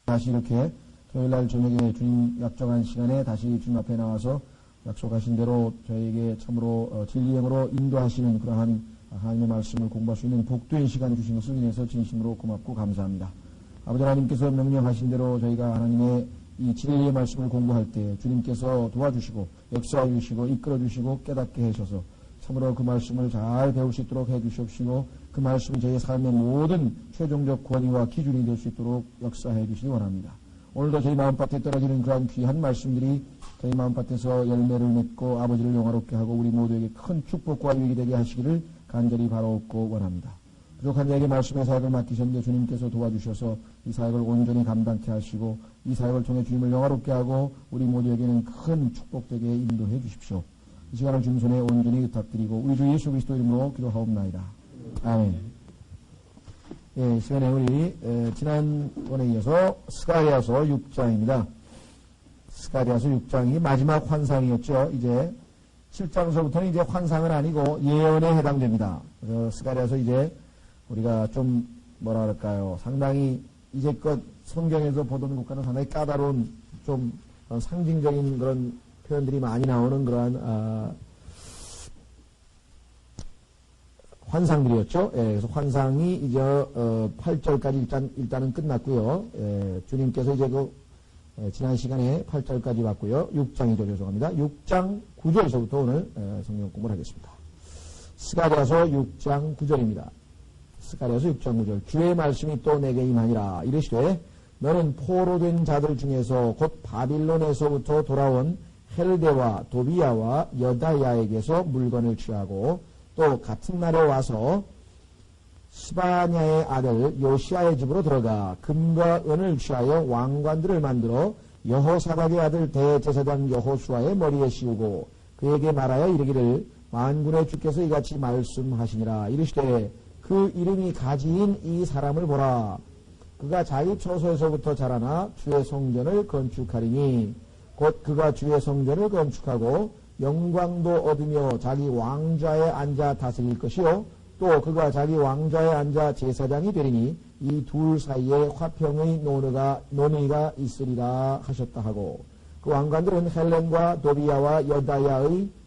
다시 이렇게 토요일날 저녁에 주님 약정한 시간에 다시 주님 앞에 나와서 약속하신 대로 저에게 참으로 진리행으로 인도하시는 그러한 하나님의 말씀을 공부할 수 있는 복된 시간 주신 것을 인해서 진심으로 고맙고 감사합니다. 아버지 하나님께서 명령하신 대로 저희가 하나님의 이 진리의 말씀을 공부할 때 주님께서 도와주시고 역사해 주시고 이끌어 주시고 깨닫게 해주셔서 참으로 그 말씀을 잘 배울 수 있도록 해 주시옵시고 그 말씀이 저희의 삶의 모든 최종적 권위와 기준이 될 수 있도록 역사해 주시기 원합니다. 오늘도 저희 마음밭에 떨어지는 그러한 귀한 말씀들이 저희 마음밭에서 열매를 맺고 아버지를 영화롭게 하고 우리 모두에게 큰 축복과 유익이 되게 하시기를 간절히 바라옵고 원합니다. 부족한 자에게 말씀의 사역을 맡기셨는데 주님께서 도와주셔서 이 사역을 온전히 감당케 하시고 이 사역을 통해 주님을 영화롭게 하고 우리 모두에게는 큰 축복되게 인도해 주십시오. 이 시간을 주님 손에 온전히 부탁드리고 우리 주 예수 그리스도 이름으로 기도하옵나이다. 아멘. 예, 시간에 우리 지난번에 이어서 스가랴서 6장입니다. 스가랴서 6장이 마지막 환상이었죠. 이제 7장서부터는 이제 환상은 아니고 예언에 해당됩니다. 그래서 스가랴서 이제 우리가 좀 뭐라 그럴까요? 상당히 이제껏 성경에서 보던 것과는 상당히 까다로운 좀 상징적인 그런 표현들이 많이 나오는 그러한 환상들이었죠. 예, 그래서 환상이 이제 8절까지 일단은 끝났고요. 예, 주님께서 이제 지난 시간에 8절까지 왔고요. 6장이죠. 죄송합니다. 6장 9절에서부터 오늘 성경 공부를 하겠습니다. 스가랴서 6장 9절입니다. 스가랴서 6장 9절. 주의 말씀이 또 내게 임하니라. 이르시되 너는 포로된 자들 중에서 곧 바빌론에서부터 돌아온 헬데와 도비야와 여다야에게서 물건을 취하고 또 같은 날에 와서 스바냐의 아들 요시아의 집으로 들어가 금과 은을 취하여 왕관들을 만들어 여호사닥의 아들 대제사장 여호수아의 머리에 씌우고 그에게 말하여 이르기를 만군의 주께서 이같이 말씀하시니라. 이르시되 그 이름이 가지인 이 사람을 보라. 그가 자기 처소에서부터 자라나 주의 성전을 건축하리니 곧 그가 주의 성전을 건축하고 영광도 얻으며 자기 왕좌에 앉아 다스릴 것이요 또 그가 자기 왕좌에 앉아 제사장이 되리니 이 둘 사이에 화평의 논의가 있으리라 하셨다 하고 그 왕관들은 헬렌과 도비야와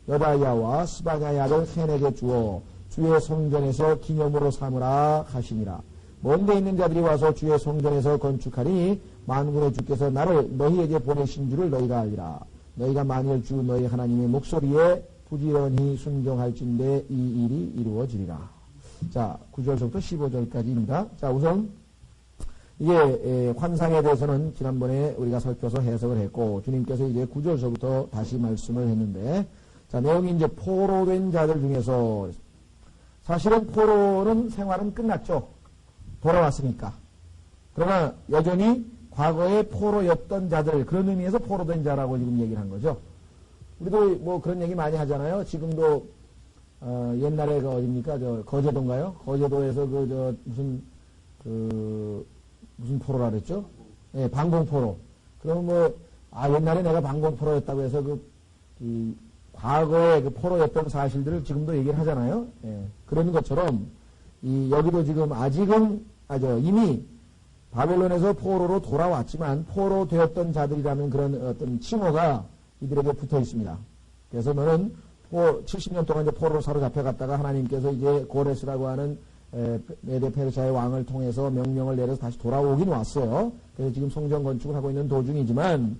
여다야와 스바냐의 아들 헨에게 주어 주의 성전에서 기념으로 삼으라 하시니라. 먼데 있는 자들이 와서 주의 성전에서 건축하리니 만군의 주께서 나를 너희에게 보내신 줄을 너희가 알리라. 너희가 만일 주 너희 하나님의 목소리에 부지런히 순종할진대 이 일이 이루어지리라. 자, 9절부터 15절까지입니다. 자, 우선 이게 환상에 대해서는 지난번에 우리가 살펴서 해석을 했고 주님께서 이제 9절서부터 다시 말씀을 했는데 자, 내용이 이제 포로된 자들 중에서 사실은 포로는 생활은 끝났죠. 돌아왔으니까. 그러나 여전히 과거에 포로였던 자들, 그런 의미에서 포로된 자라고 지금 얘기를 한 거죠. 우리도 뭐 그런 얘기 많이 하잖아요. 지금도, 옛날에 어딥니까? 거제도인가요? 거제도에서 무슨 포로라 그랬죠? 예, 방공포로. 그러면 옛날에 내가 방공포로였다고 해서 과거에 그 포로였던 사실들을 지금도 얘기를 하잖아요. 예, 그런 것처럼, 여기도 지금 이미 바벨론에서 포로로 돌아왔지만 포로 되었던 자들이라는 그런 어떤 칭호가 이들에게 붙어 있습니다. 그래서 너는 70년 동안 이제 포로로 사로잡혀갔다가 하나님께서 이제 고레스라고 하는 메데 페르시아의 왕을 통해서 명령을 내려서 다시 돌아오긴 왔어요. 그래서 지금 성전 건축을 하고 있는 도중이지만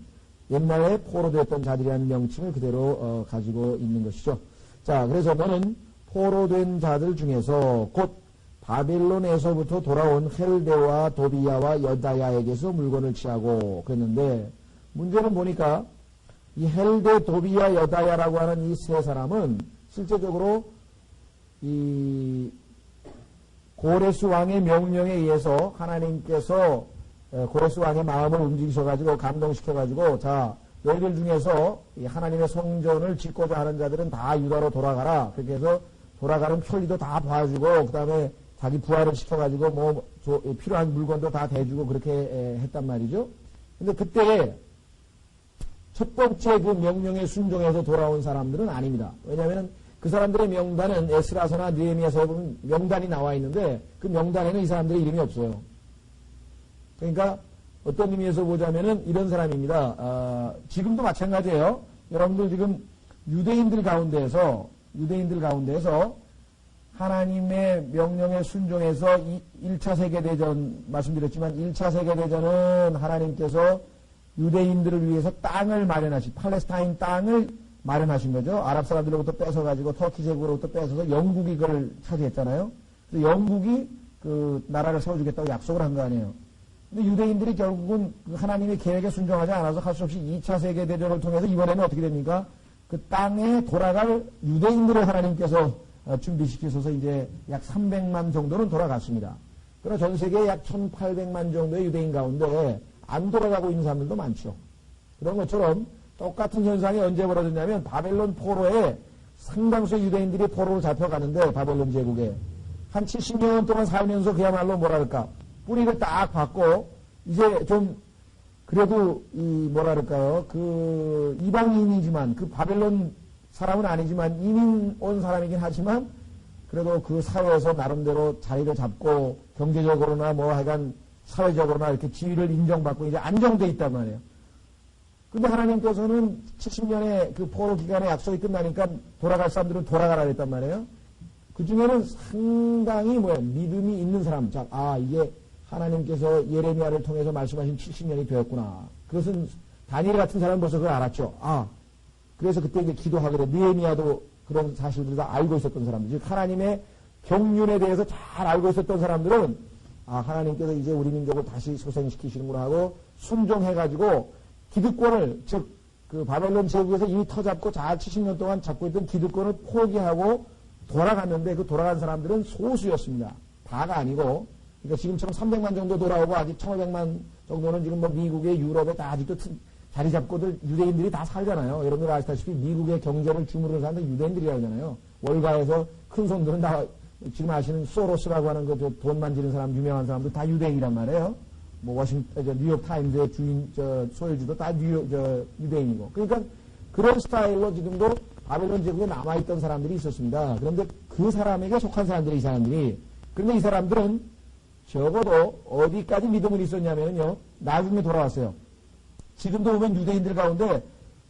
옛날에 포로 되었던 자들이라는 명칭을 그대로 가지고 있는 것이죠. 자, 그래서 너는 포로된 자들 중에서 곧 바빌론에서부터 돌아온 헬데와 도비야와 여다야에게서 물건을 취하고 그랬는데 문제는 보니까 이 헬데, 도비야, 여다야라고 하는 이 세 사람은 실제적으로 이 고레스 왕의 명령에 의해서 하나님께서 고레스 왕의 마음을 움직이셔가지고 감동시켜가지고 자 너희들 중에서 이 하나님의 성전을 짓고자 하는 자들은 다 유다로 돌아가라. 그렇게 해서 돌아가는 편리도 다 봐주고 그 다음에 자기 부하를 시켜가지고 필요한 물건도 다 대주고 그렇게 했단 말이죠. 근데 그때 첫 번째 그 명령에 순종해서 돌아온 사람들은 아닙니다. 왜냐하면 그 사람들의 명단은 에스라서나 느헤미야서에 보면 명단이 나와 있는데 그 명단에는 이 사람들의 이름이 없어요. 그러니까 어떤 의미에서 보자면은 이런 사람입니다. 지금도 마찬가지예요. 여러분들 지금 유대인들 가운데에서 하나님의 명령에 순종해서 1차 세계대전 말씀드렸지만 1차 세계대전은 하나님께서 유대인들을 위해서 땅을 마련하신 팔레스타인 땅을 마련하신 거죠. 아랍 사람들로부터 뺏어가지고 터키 제국으로부터 뺏어서 영국이 그걸 차지했잖아요. 그래서 영국이 그 나라를 세워주겠다고 약속을 한 거 아니에요. 근데 유대인들이 결국은 그 하나님의 계획에 순종하지 않아서 할 수 없이 2차 세계대전을 통해서 이번에는 어떻게 됩니까? 그 땅에 돌아갈 유대인들을 하나님께서 준비시키셔서 이제 약 300만 정도는 돌아갔습니다. 그러나 전 세계에 약 1800만 정도의 유대인 가운데 안 돌아가고 있는 사람들도 많죠. 그런 것처럼 똑같은 현상이 언제 벌어졌냐면 바벨론 포로에 상당수의 유대인들이 포로로 잡혀가는데 바벨론 제국에 한 70년 동안 살면서 그야말로 뭐랄까 뿌리를 딱 받고 이제 좀 그래도 이 뭐랄까요 그 이방인이지만 그 바벨론 사람은 아니지만 이민 온 사람이긴 하지만 그래도 그 사회에서 나름대로 자리를 잡고 경제적으로나 뭐 하여간 사회적으로나 이렇게 지위를 인정받고 이제 안정돼 있단 말이에요. 근데 하나님께서는 70년의 그 포로 기간의 약속이 끝나니까 돌아갈 사람들은 돌아가라 그랬단 말이에요. 그 중에는 상당히 믿음이 있는 사람. 자, 이게 하나님께서 예레미야를 통해서 말씀하신 70년이 되었구나. 그것은 다니엘 같은 사람은 벌써 그걸 알았죠. 그래서 그때 이제 기도하게 돼. 느헤미야도 그런 사실들을 다 알고 있었던 사람들. 즉, 하나님의 경륜에 대해서 잘 알고 있었던 사람들은 하나님께서 이제 우리 민족을 다시 소생시키시는구나 하고 순종해가지고 기득권을, 즉, 그 바벨론 제국에서 이미 터잡고 잘 70년 동안 잡고 있던 기득권을 포기하고 돌아갔는데 그 돌아간 사람들은 소수였습니다. 다가 아니고, 그러니까 지금처럼 300만 정도 돌아오고 아직 1500만 정도는 지금 뭐 미국에 유럽에 다 아직도 자리 잡고들 유대인들이 다 살잖아요. 여러분들 아시다시피 미국의 경제를 주무르는 사람들 유대인들이라고 하잖아요. 월가에서 큰 손들은 다 지금 아시는 소로스라고 하는 그 돈 만지는 사람, 유명한 사람들 다 유대인이란 말이에요. 뭐 뉴욕 타임즈의 주인, 소유주도 다 유대인이고. 그러니까 그런 스타일로 지금도 바벨론 제국에 남아있던 사람들이 있었습니다. 그런데 그 사람에게 속한 사람들이 이 사람들이. 그런데 이 사람들은 적어도 어디까지 믿음을 있었냐면요. 나중에 돌아왔어요. 지금도 보면 유대인들 가운데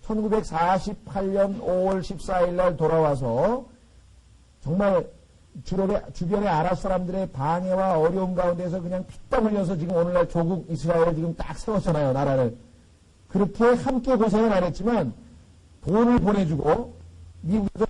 1948년 5월 14일 날 돌아와서 정말 주변의 아랍 사람들의 방해와 어려움 가운데서 그냥 피땀 흘려서 지금 오늘날 조국 이스라엘을 지금 딱 세웠잖아요, 나라를. 그렇게 함께 고생은 안 했지만 돈을 보내주고 미국에서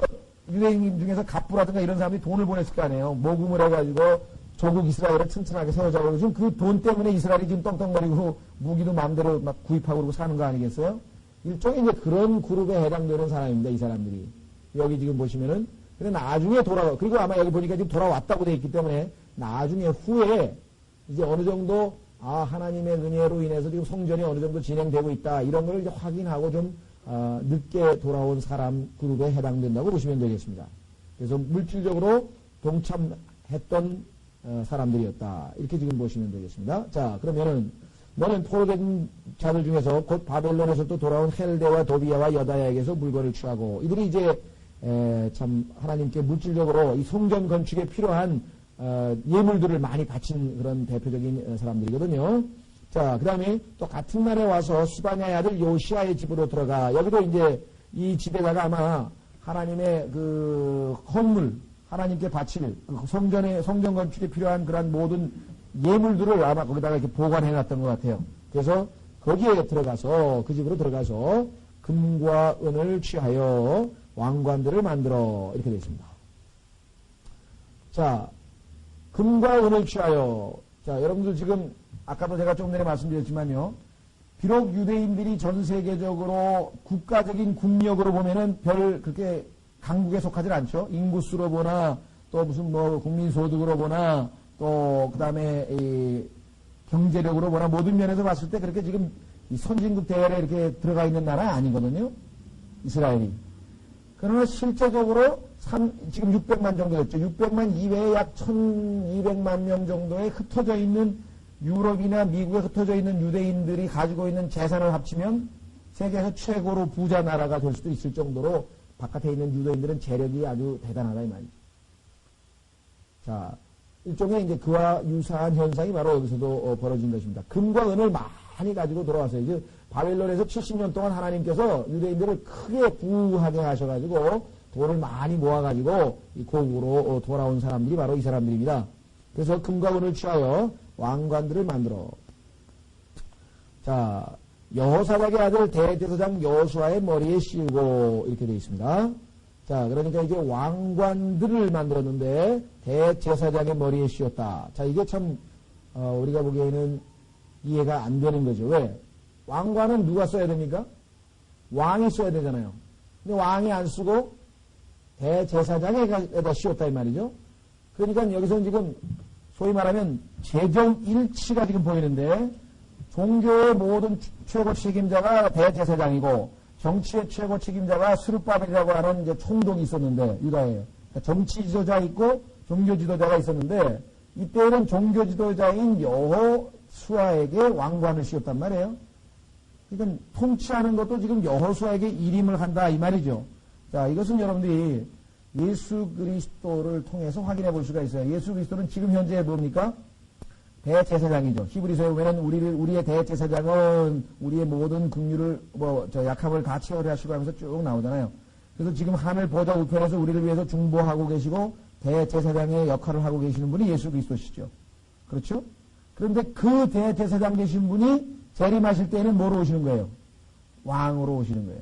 유대인 중에서 갑부라든가 이런 사람들이 돈을 보냈을 거 아니에요. 모금을 해가지고 조국 이스라엘을 튼튼하게 세워자고. 지금 그 돈 때문에 이스라엘이 지금 떵떵거리고 무기도 마음대로 막 구입하고 그러고 사는 거 아니겠어요? 일종의 이제 그런 그룹에 해당되는 사람입니다, 이 사람들이. 여기 지금 보시면은. 근데 나중에 그리고 아마 여기 보니까 지금 돌아왔다고 돼 있기 때문에 나중에 후에 이제 어느 정도, 하나님의 은혜로 인해서 지금 성전이 어느 정도 진행되고 있다. 이런 걸 이제 확인하고 좀, 늦게 돌아온 사람 그룹에 해당된다고 보시면 되겠습니다. 그래서 물질적으로 동참했던 사람들이었다. 이렇게 지금 보시면 되겠습니다. 자, 그러면은 너는 포로된 자들 중에서 곧 바벨론에서 또 돌아온 헬데와 도비야와 여다야에게서 물건을 취하고 이들이 이제 참 하나님께 물질적으로 이 성전 건축에 필요한 예물들을 많이 바친 그런 대표적인 사람들이거든요. 자, 그 다음에 또 같은 날에 와서 스바냐의 아들 요시아의 집으로 들어가. 여기도 이제 이 집에다가 아마 하나님의 그 헌물, 하나님께 바칠 그 성전 건축에 필요한 그런 모든 예물들을 아마 거기다가 이렇게 보관해 놨던 것 같아요. 그래서 거기에 들어가서, 그 집으로 들어가서 금과 은을 취하여 왕관들을 만들어. 이렇게 되어 있습니다. 자, 금과 은을 취하여. 자, 여러분들 지금 아까도 제가 조금 전에 말씀드렸지만요. 비록 유대인들이 전 세계적으로 국가적인 국력으로 보면은 별 그렇게 강국에 속하지 않죠. 인구수로 보나 또 무슨 뭐 국민소득으로 보나 또 그다음에 이 경제력으로 보나 모든 면에서 봤을 때 그렇게 지금 이 선진국 대열에 이렇게 들어가 있는 나라 아니거든요. 이스라엘이. 그러나 실제적으로 지금 600만 정도 됐죠. 600만 이외에 약 1200만 명 정도에 흩어져 있는 유럽이나 미국에 흩어져 있는 유대인들이 가지고 있는 재산을 합치면 세계에서 최고로 부자 나라가 될 수도 있을 정도로 바깥에 있는 유대인들은 재력이 아주 대단하다 이 말이죠. 자, 일종의 이제 그와 유사한 현상이 바로 여기서도 벌어진 것입니다. 금과 은을 많이 많이 가지고 돌아왔어요. 이제 바벨론에서 70년 동안 하나님께서 유대인들을 크게 부하게 하셔가지고 돈을 많이 모아가지고 이 고국으로 돌아온 사람들이 바로 이 사람들입니다. 그래서 금과 은을 취하여 왕관들을 만들어. 자, 여호사닥의 아들 대제사장 여호수아의 머리에 씌우고 이렇게 되어 있습니다. 자, 그러니까 이제 왕관들을 만들었는데 대제사장의 머리에 씌웠다. 자, 이게 참 우리가 보기에는 이해가 안 되는 거죠. 왜? 왕관은 누가 써야 됩니까? 왕이 써야 되잖아요. 근데 왕이 안 쓰고 대제사장에다 씌웠다 이 말이죠. 그러니까 여기서는 지금 소위 말하면 재정 일치가 지금 보이는데 종교의 모든 최고 책임자가 대제사장이고 정치의 최고 책임자가 스룹바벨이라고 하는 이제 총독이 있었는데 유다에 그러니까 정치 지도자 있고 종교 지도자가 있었는데 이때는 종교 지도자인 여호수아에게 왕관을 씌웠단 말이에요. 그러니까 통치하는 것도 지금 여호수아에게 일임을 한다 이 말이죠. 자, 이것은 여러분들이 예수 그리스도를 통해서 확인해 볼 수가 있어요. 예수 그리스도는 지금 현재 뭡니까? 대제사장이죠. 히브리서에 보면 우리의 대제사장은 우리의 모든 긍휼을 약함을 다 채워하시고 하면서 쭉 나오잖아요. 그래서 지금 하늘 보좌 우편에서 우리를 위해서 중보하고 계시고 대제사장의 역할을 하고 계시는 분이 예수 그리스도시죠. 그렇죠? 그런데 그 대제사장 되신 분이 재림하실 때는 뭐로 오시는 거예요? 왕으로 오시는 거예요.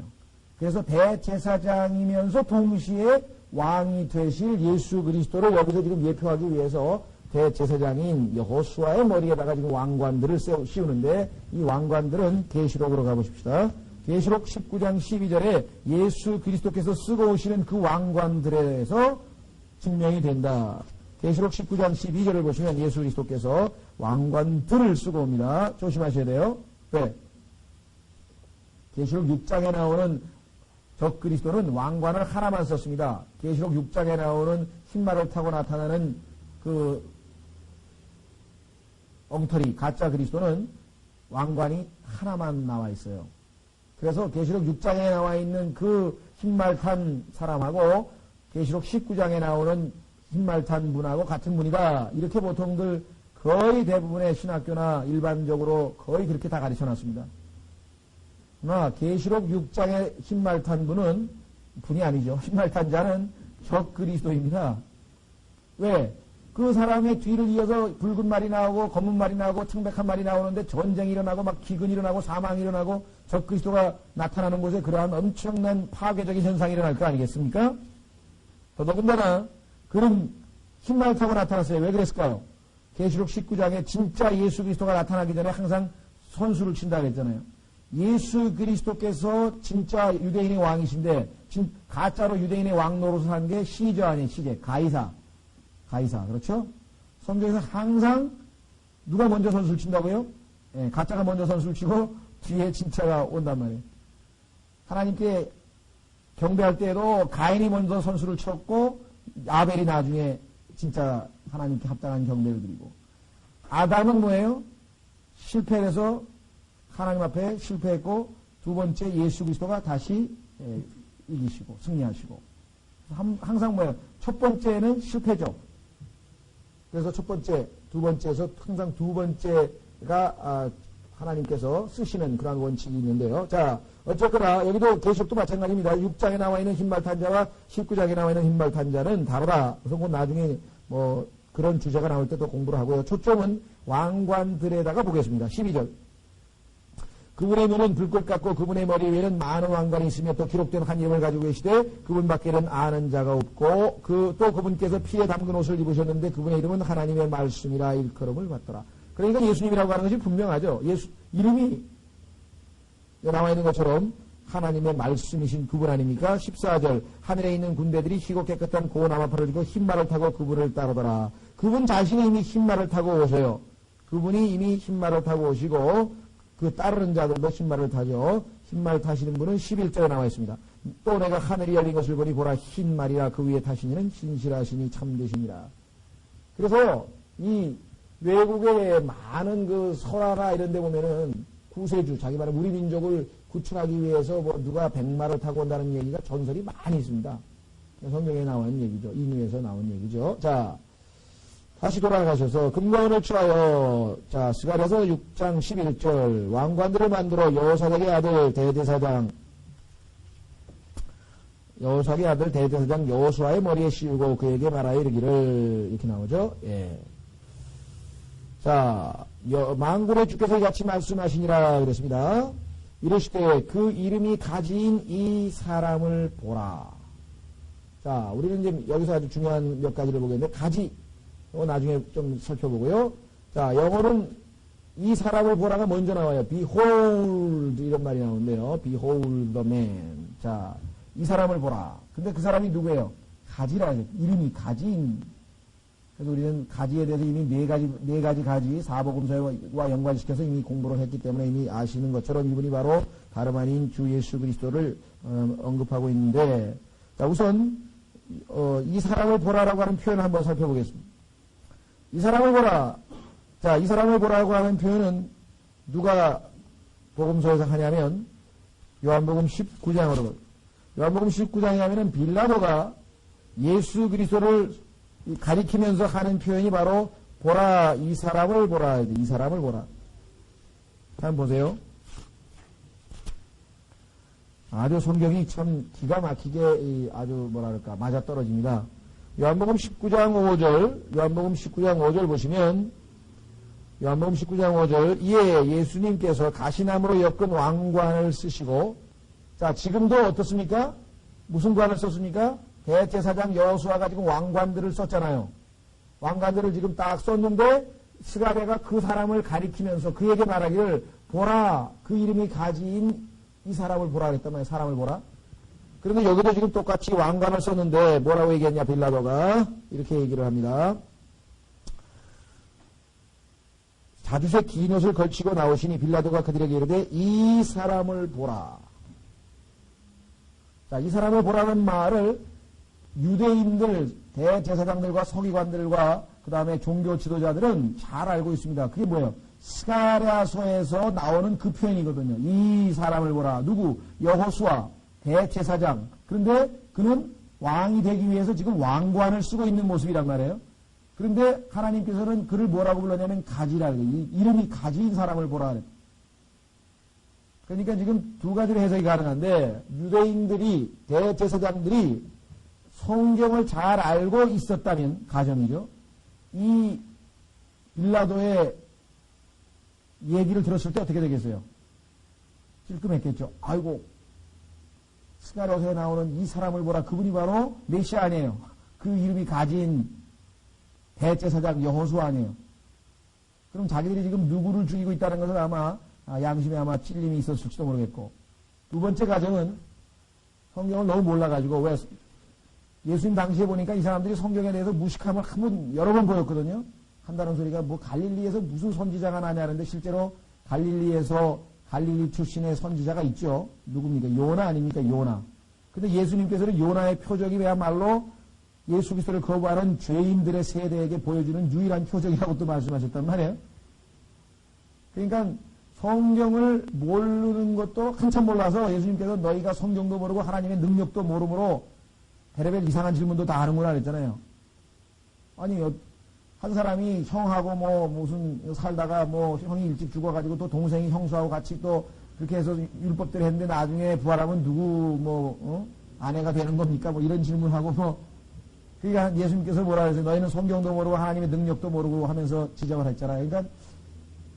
그래서 대제사장이면서 동시에 왕이 되실 예수 그리스도를 여기서 지금 예표하기 위해서 대제사장인 여호수아의 머리에다가 지금 왕관들을 씌우는데 이 왕관들은 계시록으로 가보십시다. 계시록 19장 12절에 예수 그리스도께서 쓰고 오시는 그 왕관들에서 증명이 된다. 계시록 19장 12절을 보시면 예수 그리스도께서 왕관들을 쓰고 옵니다. 조심하셔야 돼요. 왜? 계시록 6장에 나오는 적 그리스도는 왕관을 하나만 썼습니다. 계시록 6장에 나오는 흰말을 타고 나타나는 그 엉터리 가짜 그리스도는 왕관이 하나만 나와 있어요. 그래서 계시록 6장에 나와 있는 그 흰말 탄 사람하고 계시록 19장에 나오는 흰말 탄 분하고 같은 분이다. 이렇게 보통들 거의 대부분의 신학교나 일반적으로 거의 그렇게 다 가르쳐 놨습니다. 그러나 계시록 6장의 흰말 탄 분은 분이 아니죠. 흰말 탄 자는 적 그리스도입니다. 왜? 그 사람의 뒤를 이어서 붉은 말이 나오고 검은 말이 나오고 청백한 말이 나오는데 전쟁이 일어나고 막 기근이 일어나고 사망이 일어나고 적 그리스도가 나타나는 곳에 그러한 엄청난 파괴적인 현상이 일어날 거 아니겠습니까? 더더군다나 그런 흰말 타고 나타났어요. 왜 그랬을까요? 계시록 19장에 진짜 예수 그리스도가 나타나기 전에 항상 선수를 친다고 했잖아요. 예수 그리스도께서 진짜 유대인의 왕이신데 가짜로 유대인의 왕 노릇을 한 게 시저 아니에요. 시제 가이사. 그렇죠? 성경에서 항상 누가 먼저 선수를 친다고요? 예, 가짜가 먼저 선수를 치고 뒤에 진짜가 온단 말이에요. 하나님께 경배할 때에도 가인이 먼저 선수를 쳤고 아벨이 나중에 진짜 하나님께 합당한 경배를 드리고 아담은 뭐예요? 실패해서 하나님 앞에 실패했고 두 번째 예수 그리스도가 다시 이기시고 승리하시고 항상 뭐예요? 첫 번째는 실패죠. 그래서 첫 번째, 두 번째에서 항상 두 번째가 하나님께서 쓰시는 그런 원칙이 있는데요. 자, 어쨌거나 여기도 계시록도 마찬가지입니다. 6장에 나와 있는 흰말 탄자와 19장에 나와 있는 흰말 탄자는 다르다. 그래서 그 나중에 뭐 그런 주제가 나올 때도 공부를 하고요. 초점은 왕관들에다가 보겠습니다. 12절. 그분의 눈은 불꽃 같고 그분의 머리 위에는 많은 왕관이 있으며 또 기록된 한 이름을 가지고 계시되 그분 밖에는 아는 자가 없고 또 그분께서 피에 담근 옷을 입으셨는데 그분의 이름은 하나님의 말씀이라 일컬음을 받더라. 그러니까 예수님이라고 하는 것이 분명하죠. 예수 이름이 나와 있는 것처럼 하나님의 말씀이신 그분 아닙니까? 14절 하늘에 있는 군대들이 희고 깨끗한 고운 나무풀을 지고 흰말을 타고 그분을 따르더라. 그분 자신이 이미 흰말을 타고 오셔요. 그분이 이미 흰말을 타고 오시고 그 따르는 자들도 흰말을 타죠. 흰말 타시는 분은 11절에 나와 있습니다. 또 내가 하늘이 열린 것을 보니 보라 흰말이라 그 위에 타시니는 신실하시니 참되시니라. 그래서 이 외국의 많은 그 설화나 이런 데 보면은 구세주, 자기 말은 우리 민족을 구출하기 위해서 뭐 누가 백마를 타고 온다는 얘기가 전설이 많이 있습니다. 성경에 나온 얘기죠. 인유에서 나온 얘기죠. 자, 다시 돌아가셔서 금과 은을 취하여 자 스가랴서 6장 11절 왕관들을 만들어 여호사닥의 아들 대제사장 여호수아의 머리에 씌우고 그에게 말하여 이르기를 이렇게 나오죠. 예. 자 만군의 주께서 같이 말씀하시니라 그랬습니다. 이르시되 그 이름이 가진 이 사람을 보라. 자 우리는 이제 여기서 아주 중요한 몇 가지를 보겠는데 가지 나중에 좀 살펴보고요. 자, 영어는 이 사람을 보라가 먼저 나와요. Behold 이런 말이 나오는데요. Behold the man. 자, 이 사람을 보라. 근데 그 사람이 누구예요? 가지라. 이름이 가지인. 그래서 우리는 가지에 대해서 이미 네 가지 가지 사복음서와 연관시켜서 이미 공부를 했기 때문에 이미 아시는 것처럼 이분이 바로 다름 아닌 주 예수 그리스도를 언급하고 있는데, 자, 우선 이 사람을 보라라고 하는 표현을 한번 살펴보겠습니다. 이 사람을 보라. 자, 이 사람을 보라고 하는 표현은 누가 복음서에서 하냐면 요한복음 19장으로. 요한복음 19장에 하면은 빌라도가 예수 그리스도를 가리키면서 하는 표현이 바로 보라, 이 사람을 보라. 이 사람을 보라. 한번 보세요. 아주 성경이 참 기가 막히게 아주 뭐랄까 맞아떨어집니다. 요한복음 19장 5절 보시면, 요한복음 19장 5절, 이에 예수님께서 가시나무로 엮은 왕관을 쓰시고, 자, 지금도 어떻습니까? 무슨 관을 썼습니까? 대제사장 여호수아가 지금 왕관들을 썼잖아요. 왕관들을 지금 딱 썼는데, 스가랴가 그 사람을 가리키면서 그에게 말하기를, 보라, 그 이름이 가진 이 사람을 보라 그랬단 말이에요. 사람을 보라. 그런데 여기도 지금 똑같이 왕관을 썼는데 뭐라고 얘기했냐 빌라도가 이렇게 얘기를 합니다. 자주색 긴 옷을 걸치고 나오시니 빌라도가 그들에게 이르되 이 사람을 보라. 자, 이 사람을 보라는 말을 유대인들 대제사장들과 서기관들과 그 다음에 종교 지도자들은 잘 알고 있습니다. 그게 뭐예요? 스가랴서에서 나오는 그 표현이거든요. 이 사람을 보라. 누구? 여호수아 대제사장. 그런데 그는 왕이 되기 위해서 지금 왕관을 쓰고 있는 모습이란 말이에요. 그런데 하나님께서는 그를 뭐라고 불렀냐면 가지라. 이름이 가지인 사람을 보라. 그러니까 지금 두 가지로 해석이 가능한데 유대인들이 대제사장들이 성경을 잘 알고 있었다면 가정이죠. 이 빌라도의 얘기를 들었을 때 어떻게 되겠어요? 찔끔했겠죠. 아이고 스가랴서에 나오는 이 사람을 보라. 그분이 바로 메시아 아니에요. 그 이름이 가진 대제사장 여호수아 아니에요. 그럼 자기들이 지금 누구를 죽이고 있다는 것을 아마 양심에 아마 찔림이 있었을지도 모르겠고, 두 번째 가정은 성경을 너무 몰라가지고, 왜 예수님 당시에 보니까 이 사람들이 성경에 대해서 무식함을 여러 번 보였거든요. 한다는 소리가 뭐 갈릴리에서 무슨 선지자가 나냐는데 실제로 갈릴리 출신의 선지자가 있죠. 누굽니까? 요나 아닙니까? 요나. 근데 예수님께서는 요나의 표적이 그야말로 예수 그리스도를 거부하는 죄인들의 세대에게 보여주는 유일한 표적이라고 또 말씀하셨단 말이에요. 그러니까 성경을 모르는 것도 한참 몰라서 예수님께서 너희가 성경도 모르고 하나님의 능력도 모르므로 베레벨 이상한 질문도 다 하는구나 그랬잖아요. 아니 한 사람이 형하고 뭐 무슨 살다가 뭐 형이 일찍 죽어가지고 또 동생이 형수하고 같이 또 그렇게 해서 율법대로 했는데 나중에 부활하면 누구 아내가 되는 겁니까? 뭐 이런 질문하고 뭐 그러니까 예수님께서 뭐라 그랬어요? 너희는 성경도 모르고 하나님의 능력도 모르고 하면서 지적을 했잖아요. 그러니까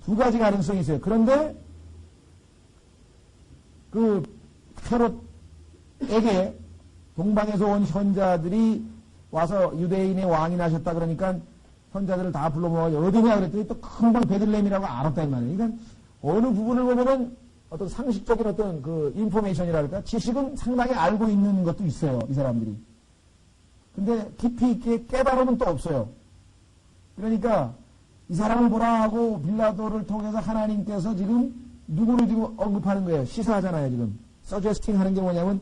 두 가지 가능성이 있어요. 그런데 그 헤롯에게 동방에서 온 현자들이 와서 유대인의 왕이 나셨다 그러니까 현자들을 다 불러 모아 어디냐 그랬더니 또 금방 베들레헴이라고 알았다 이 말이에요. 그러니까 어느 부분을 보면은 어떤 상식적인 어떤 그 인포메이션이랄까 지식은 상당히 알고 있는 것도 있어요. 이 사람들이. 근데 깊이 있게 깨달음은 또 없어요. 그러니까 이 사람을 보라 하고 빌라도를 통해서 하나님께서 지금 누구를 지금 언급하는 거예요. 시사하잖아요. 지금 서제스팅 하는 게 뭐냐면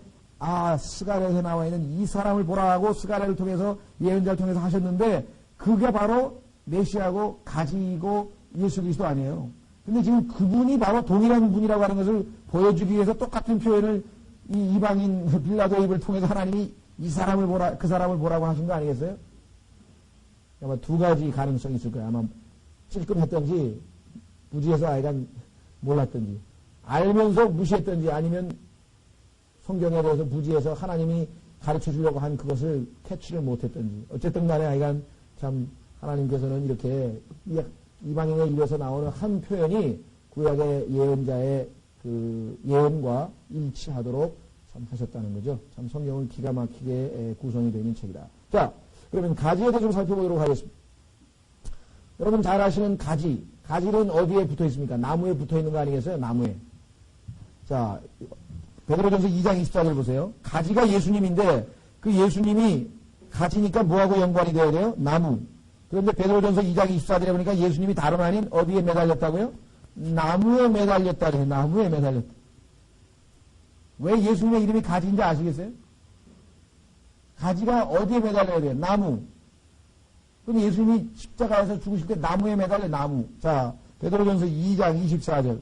스가랴에서 나와 있는 이 사람을 보라 하고 스가랴를 통해서 예언자를 통해서 하셨는데 그게 바로 메시아고 가지고 예수 그리스도 아니에요. 근데 지금 그분이 바로 동일한 분이라고 하는 것을 보여주기 위해서 똑같은 표현을 이 이방인 빌라도의 입을 통해서 하나님이 이 사람을 보라, 그 사람을 보라고 하신 거 아니겠어요? 아마 두 가지 가능성이 있을 거예요. 아마 찔끔했던지 부지에서 아이간 몰랐던지 알면서 무시했던지 아니면 성경에 대해서 부지에서 하나님이 가르쳐 주려고 한 그것을 캐치를 못했던지 어쨌든 간에 아이간 참 하나님께서는 이렇게 이방인에 일려서 나오는 한 표현이 구약의 예언자의 그 예언과 일치하도록 참 하셨다는 거죠. 참 성경은 기가 막히게 구성이 되어 있는 책이다. 자, 그러면 가지에 대해서 좀 살펴보도록 하겠습니다. 여러분 잘 아시는 가지. 가지는 어디에 붙어 있습니까? 나무에 붙어 있는 거 아니겠어요? 나무에. 자, 베드로전서 2장 24절 보세요. 가지가 예수님인데 그 예수님이 가지니까 뭐하고 연관이 되어야 돼요? 나무. 그런데 베드로전서 2장 24절에 보니까 예수님이 다름 아닌 어디에 매달렸다고요? 나무에 매달렸다. 나무에 매달렸다. 왜 예수님의 이름이 가지인지 아시겠어요? 가지가 어디에 매달려야 돼요? 나무. 그럼 예수님이 십자가에서 죽으실 때 나무에 매달려 나무. 자, 베드로전서 2장 24절.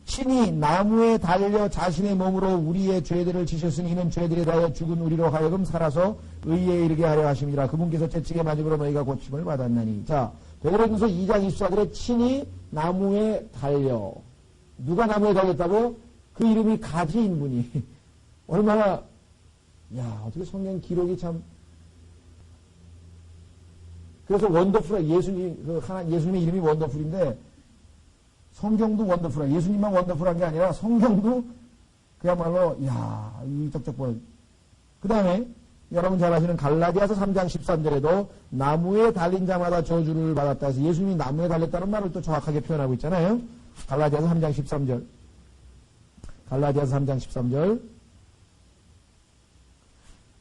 친히 나무에 달려 자신의 몸으로 우리의 죄들을 지셨으니 이는 죄들에 대하여 죽은 우리로 하여금 살아서 의에 이르게 하려 하심이라. 그분께서 채찍에 맞음으로 너희가 고침을 받았나니. 자, 베드로전서 2장 24절에 친히 나무에 달려. 누가 나무에 달렸다고? 그 이름이 가지인 분이. 얼마나, 야, 어떻게 성경 기록이 참. 그래서 원더풀, 예수님의 이름이 원더풀인데, 성경도 원더풀이야. 예수님만 원더풀한 게 아니라 성경도 그야말로, 야, 이 쩍쩍벌. 그 다음에, 여러분 잘 아시는 갈라디아서 3장 13절에도 나무에 달린 자마다 저주를 받았다 해서 예수님이 나무에 달렸다는 말을 또 정확하게 표현하고 있잖아요. 갈라디아서 3장 13절. 갈라디아서 3장 13절.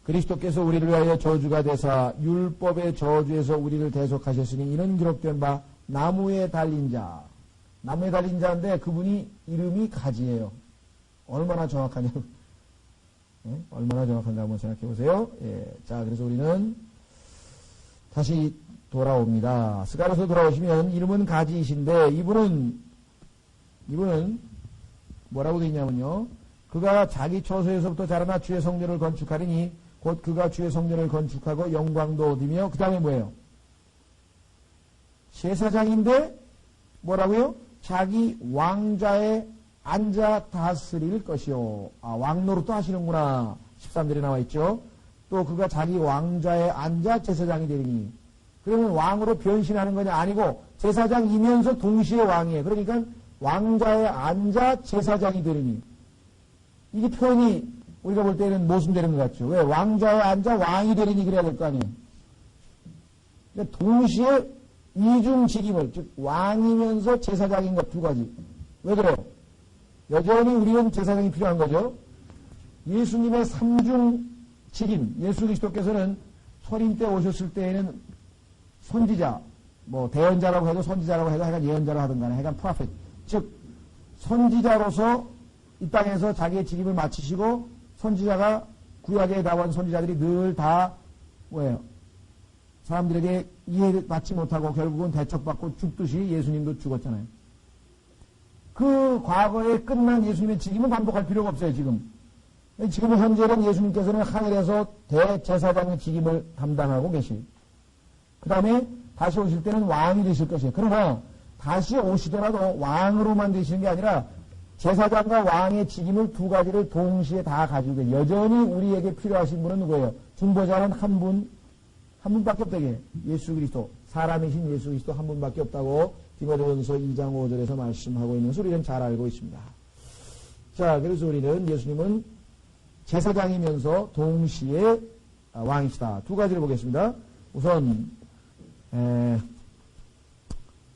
그리스도께서 우리를 위하여 저주가 되사 율법의 저주에서 우리를 대속하셨으니 이는 기록된 바 나무에 달린 자. 나무에 달린 자인데 그분이 이름이 가지예요. 얼마나 정확하냐고. 예? 얼마나 정확한가 한번 생각해 보세요. 예. 자, 그래서 우리는 다시 돌아옵니다. 스가랴서 돌아오시면 이름은 가지이신데 이분은 뭐라고 되어 있냐면요. 그가 자기 처소에서부터 자라나 주의 성전을 건축하리니 곧 그가 주의 성전을 건축하고 영광도 얻으며 그 다음에 뭐예요? 제사장인데 뭐라고요? 자기 왕좌에 앉아 다스릴 것이요. 아, 왕노릇도 하시는구나. 13절에 나와 있죠. 또 그가 자기 왕좌에 앉아 제사장이 되리니. 그러면 왕으로 변신하는 거냐? 아니고 제사장이면서 동시에 왕이에요. 그러니까 왕좌에 앉아 제사장이 되리니. 이게 표현이 우리가 볼 때는 모순되는 것 같죠. 왜? 왕좌에 앉아 왕이 되리니 그래야 될 거 아니에요. 그러니까 동시에 이중직임을, 즉 왕이면서 제사장인 것 두 가지. 왜 그래요? 여전히 우리는 제사장이 필요한 거죠. 예수님의 삼중직임, 예수 그리스도께서는 설임 때 오셨을 때에는 선지자, 뭐 대언자라고 해도 선지자라고 해도 하여간 예언자라고 하든 간에 하여간 프로페트, 즉 선지자로서 이 땅에서 자기의 직임을 마치시고 선지자가 구약에 나온 선지자들이 늘 다 뭐예요? 사람들에게 이해받지 못하고 결국은 대척받고 죽듯이 예수님도 죽었잖아요. 그 과거에 끝난 예수님의 직임은 반복할 필요가 없어요, 지금. 지금 현재는 예수님께서는 하늘에서 대제사장의 직임을 담당하고 계시. 그 다음에 다시 오실 때는 왕이 되실 것이에요. 그러나 다시 오시더라도 왕으로만 되시는 게 아니라 제사장과 왕의 직임을 두 가지를 동시에 다 가지고 계세요. 여전히 우리에게 필요하신 분은 누구예요? 중보자는 한 분밖에 없다게. 예수 그리스도, 사람이신 예수 그리스도 한 분밖에 없다고 디모데전서 2장 5절에서 말씀하고 있는 것을 우리는 잘 알고 있습니다. 자, 그래서 우리는 예수님은 제사장이면서 동시에 왕이시다. 두 가지를 보겠습니다. 우선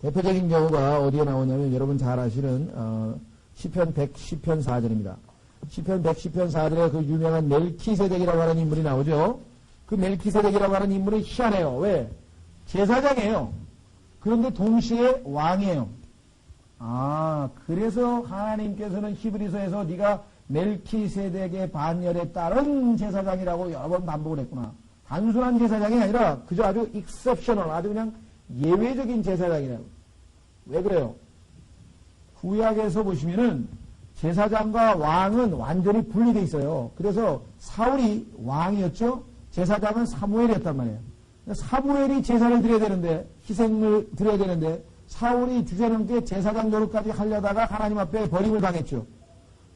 대표적인 경우가 어디에 나오냐면 여러분 잘 아시는 시편 110편 4절입니다. 시편 110편 4절에 그 유명한 멜키세덱이라고 하는 인물이 나오죠. 그 멜키세덱이라고 하는 인물은 희한해요. 왜? 제사장이에요. 그런데 동시에 왕이에요. 아, 그래서 하나님께서는 히브리서에서 네가 멜키세덱의 반열에 따른 제사장이라고 여러 번 반복을 했구나. 단순한 제사장이 아니라 그저 아주 익셉셔널, 아주 그냥 예외적인 제사장이라고. 왜 그래요? 구약에서 보시면은 제사장과 왕은 완전히 분리되어 있어요. 그래서 사울이 왕이었죠. 제사장은 사무엘이었단 말이에요. 사무엘이 제사를 드려야 되는데, 희생을 드려야 되는데, 사울이 주제넘게 제사장 노릇까지 하려다가 하나님 앞에 버림을 당했죠.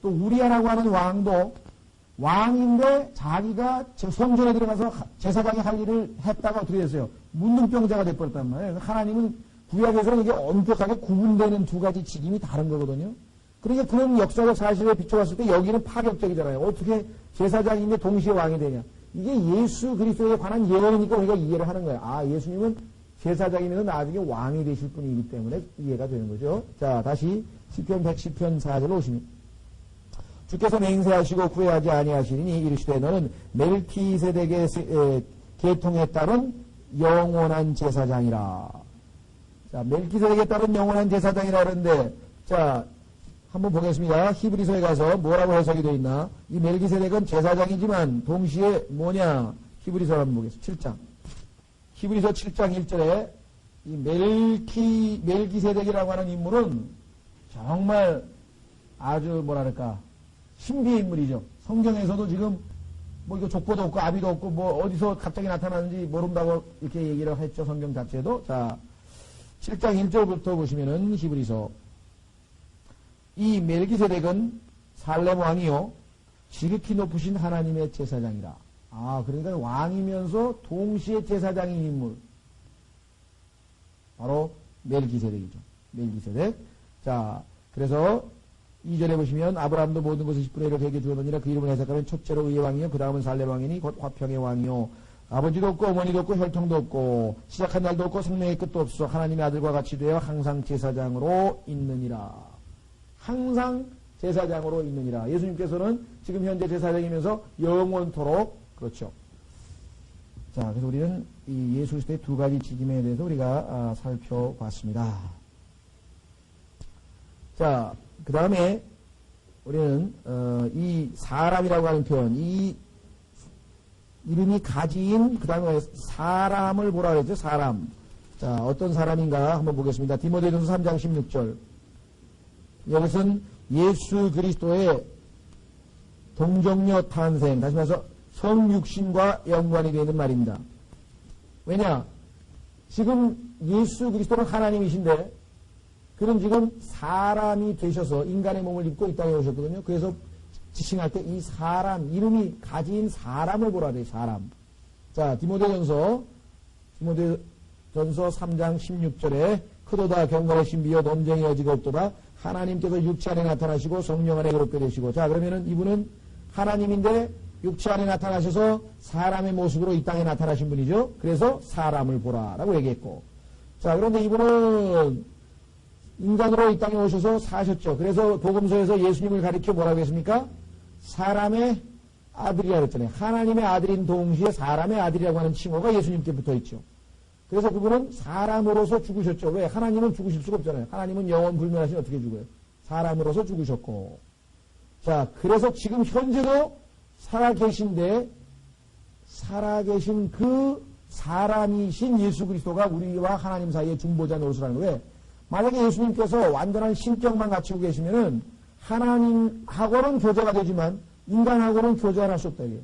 또 우리아라고 하는 왕도 왕인데 자기가 성전에 들어가서 제사장이 할 일을 했다가 어떻게 됐어요? 문둥병자가 돼버렸단 말이에요. 하나님은 구약에서는 이게 엄격하게 구분되는 두 가지 직임이 다른 거거든요. 그러니까 그런 역사적 사실에 비춰봤을 때 여기는 파격적이잖아요. 어떻게 제사장인데 동시에 왕이 되냐. 이게 예수 그리스도에 관한 예언이니까 우리가 이해를 하는 거예요. 아, 예수님은 제사장이면 나중에 왕이 되실 분이기 때문에 이해가 되는 거죠. 자, 다시 시편 110편 4절로 오시면 주께서 맹세하시고 후회하지 아니하시리니 이르시되 너는 멜키세덱의 계통에 따른 영원한 제사장이라. 자, 멜키세덱에 따른 영원한 제사장이라 그러는데, 자, 한번 보겠습니다. 히브리서에 가서 뭐라고 해석이 되어 있나? 이 멜키세덱은 제사장이지만 동시에 뭐냐? 히브리서 한번 보겠습니다. 7장. 히브리서 7장 1절에 이 멜키세덱이라고 하는 인물은 정말 아주 뭐랄까 신비의 인물이죠. 성경에서도 지금 뭐 이거 족보도 없고 아비도 없고 뭐 어디서 갑자기 나타나는지 모른다고 이렇게 얘기를 했죠. 성경 자체도. 자, 7장 1절부터 보시면은 히브리서 이 멜기세덱은 살렘 왕이요 지극히 높으신 하나님의 제사장이라. 아, 그러니까 왕이면서 동시에 제사장인 인물. 바로 멜기세덱이죠. 멜기세덱. 자, 그래서 2절에 보시면 아브라함도 모든 것을 10분의 1을 그에게 주었느니라. 그 이름을 해석하면 첫째로 의의 왕이요 그 다음은 살렘 왕이니 곧 화평의 왕이요 아버지도 없고 어머니도 없고 혈통도 없고 시작한 날도 없고 생명의 끝도 없어 하나님의 아들과 같이 되어 항상 제사장으로 있느니라. 항상 제사장으로 있느니라. 예수님께서는 지금 현재 제사장이면서 영원토록 그렇죠. 자, 그래서 우리는 이 예수 그리스도의 두 가지 직임에 대해서 우리가 살펴봤습니다. 자, 그 다음에 우리는 이 사람이라고 하는 표현, 이 이름이 가지인 그 다음에 사람을 뭐라 그랬죠? 사람. 자, 어떤 사람인가 한번 보겠습니다. 디모데전서 3장 16절. 이것은 예수 그리스도의 동정녀 탄생, 다시 말해서 성육신과 연관이 되는 말입니다. 왜냐? 지금 예수 그리스도는 하나님이신데 그는 지금 사람이 되셔서 인간의 몸을 입고 이 땅에 오셨거든요. 그래서 지칭할 때 이 사람, 이름이 가진 사람을 보라 그래요. 사람. 자, 디모데전서 3장 16절에 크도다 경건의 신비여 논쟁의 여지가 없도다. 하나님께서 육체 안에 나타나시고 성령 안에 그렇게 되시고. 자, 그러면은 이분은 하나님인데 육체 안에 나타나셔서 사람의 모습으로 이 땅에 나타나신 분이죠. 그래서 사람을 보라라고 얘기했고. 자, 그런데 이분은 인간으로 이 땅에 오셔서 사셨죠. 그래서 복음서에서 예수님을 가리켜 뭐라고 했습니까? 사람의 아들이라고 했잖아요. 하나님의 아들인 동시에 사람의 아들이라고 하는 칭호가 예수님께 붙어 있죠. 그래서 그분은 사람으로서 죽으셨죠. 왜? 하나님은 죽으실 수가 없잖아요. 하나님은 영원 불멸하시니 어떻게 죽어요? 사람으로서 죽으셨고. 자, 그래서 지금 현재도 살아계신데 살아계신 그 사람이신 예수 그리스도가 우리와 하나님 사이의 중보자 노릇을 하는 거예요. 만약에 예수님께서 완전한 신격만 갖추고 계시면은 하나님하고는 교제가 되지만 인간하고는 교제를 할 수 없다. 이게.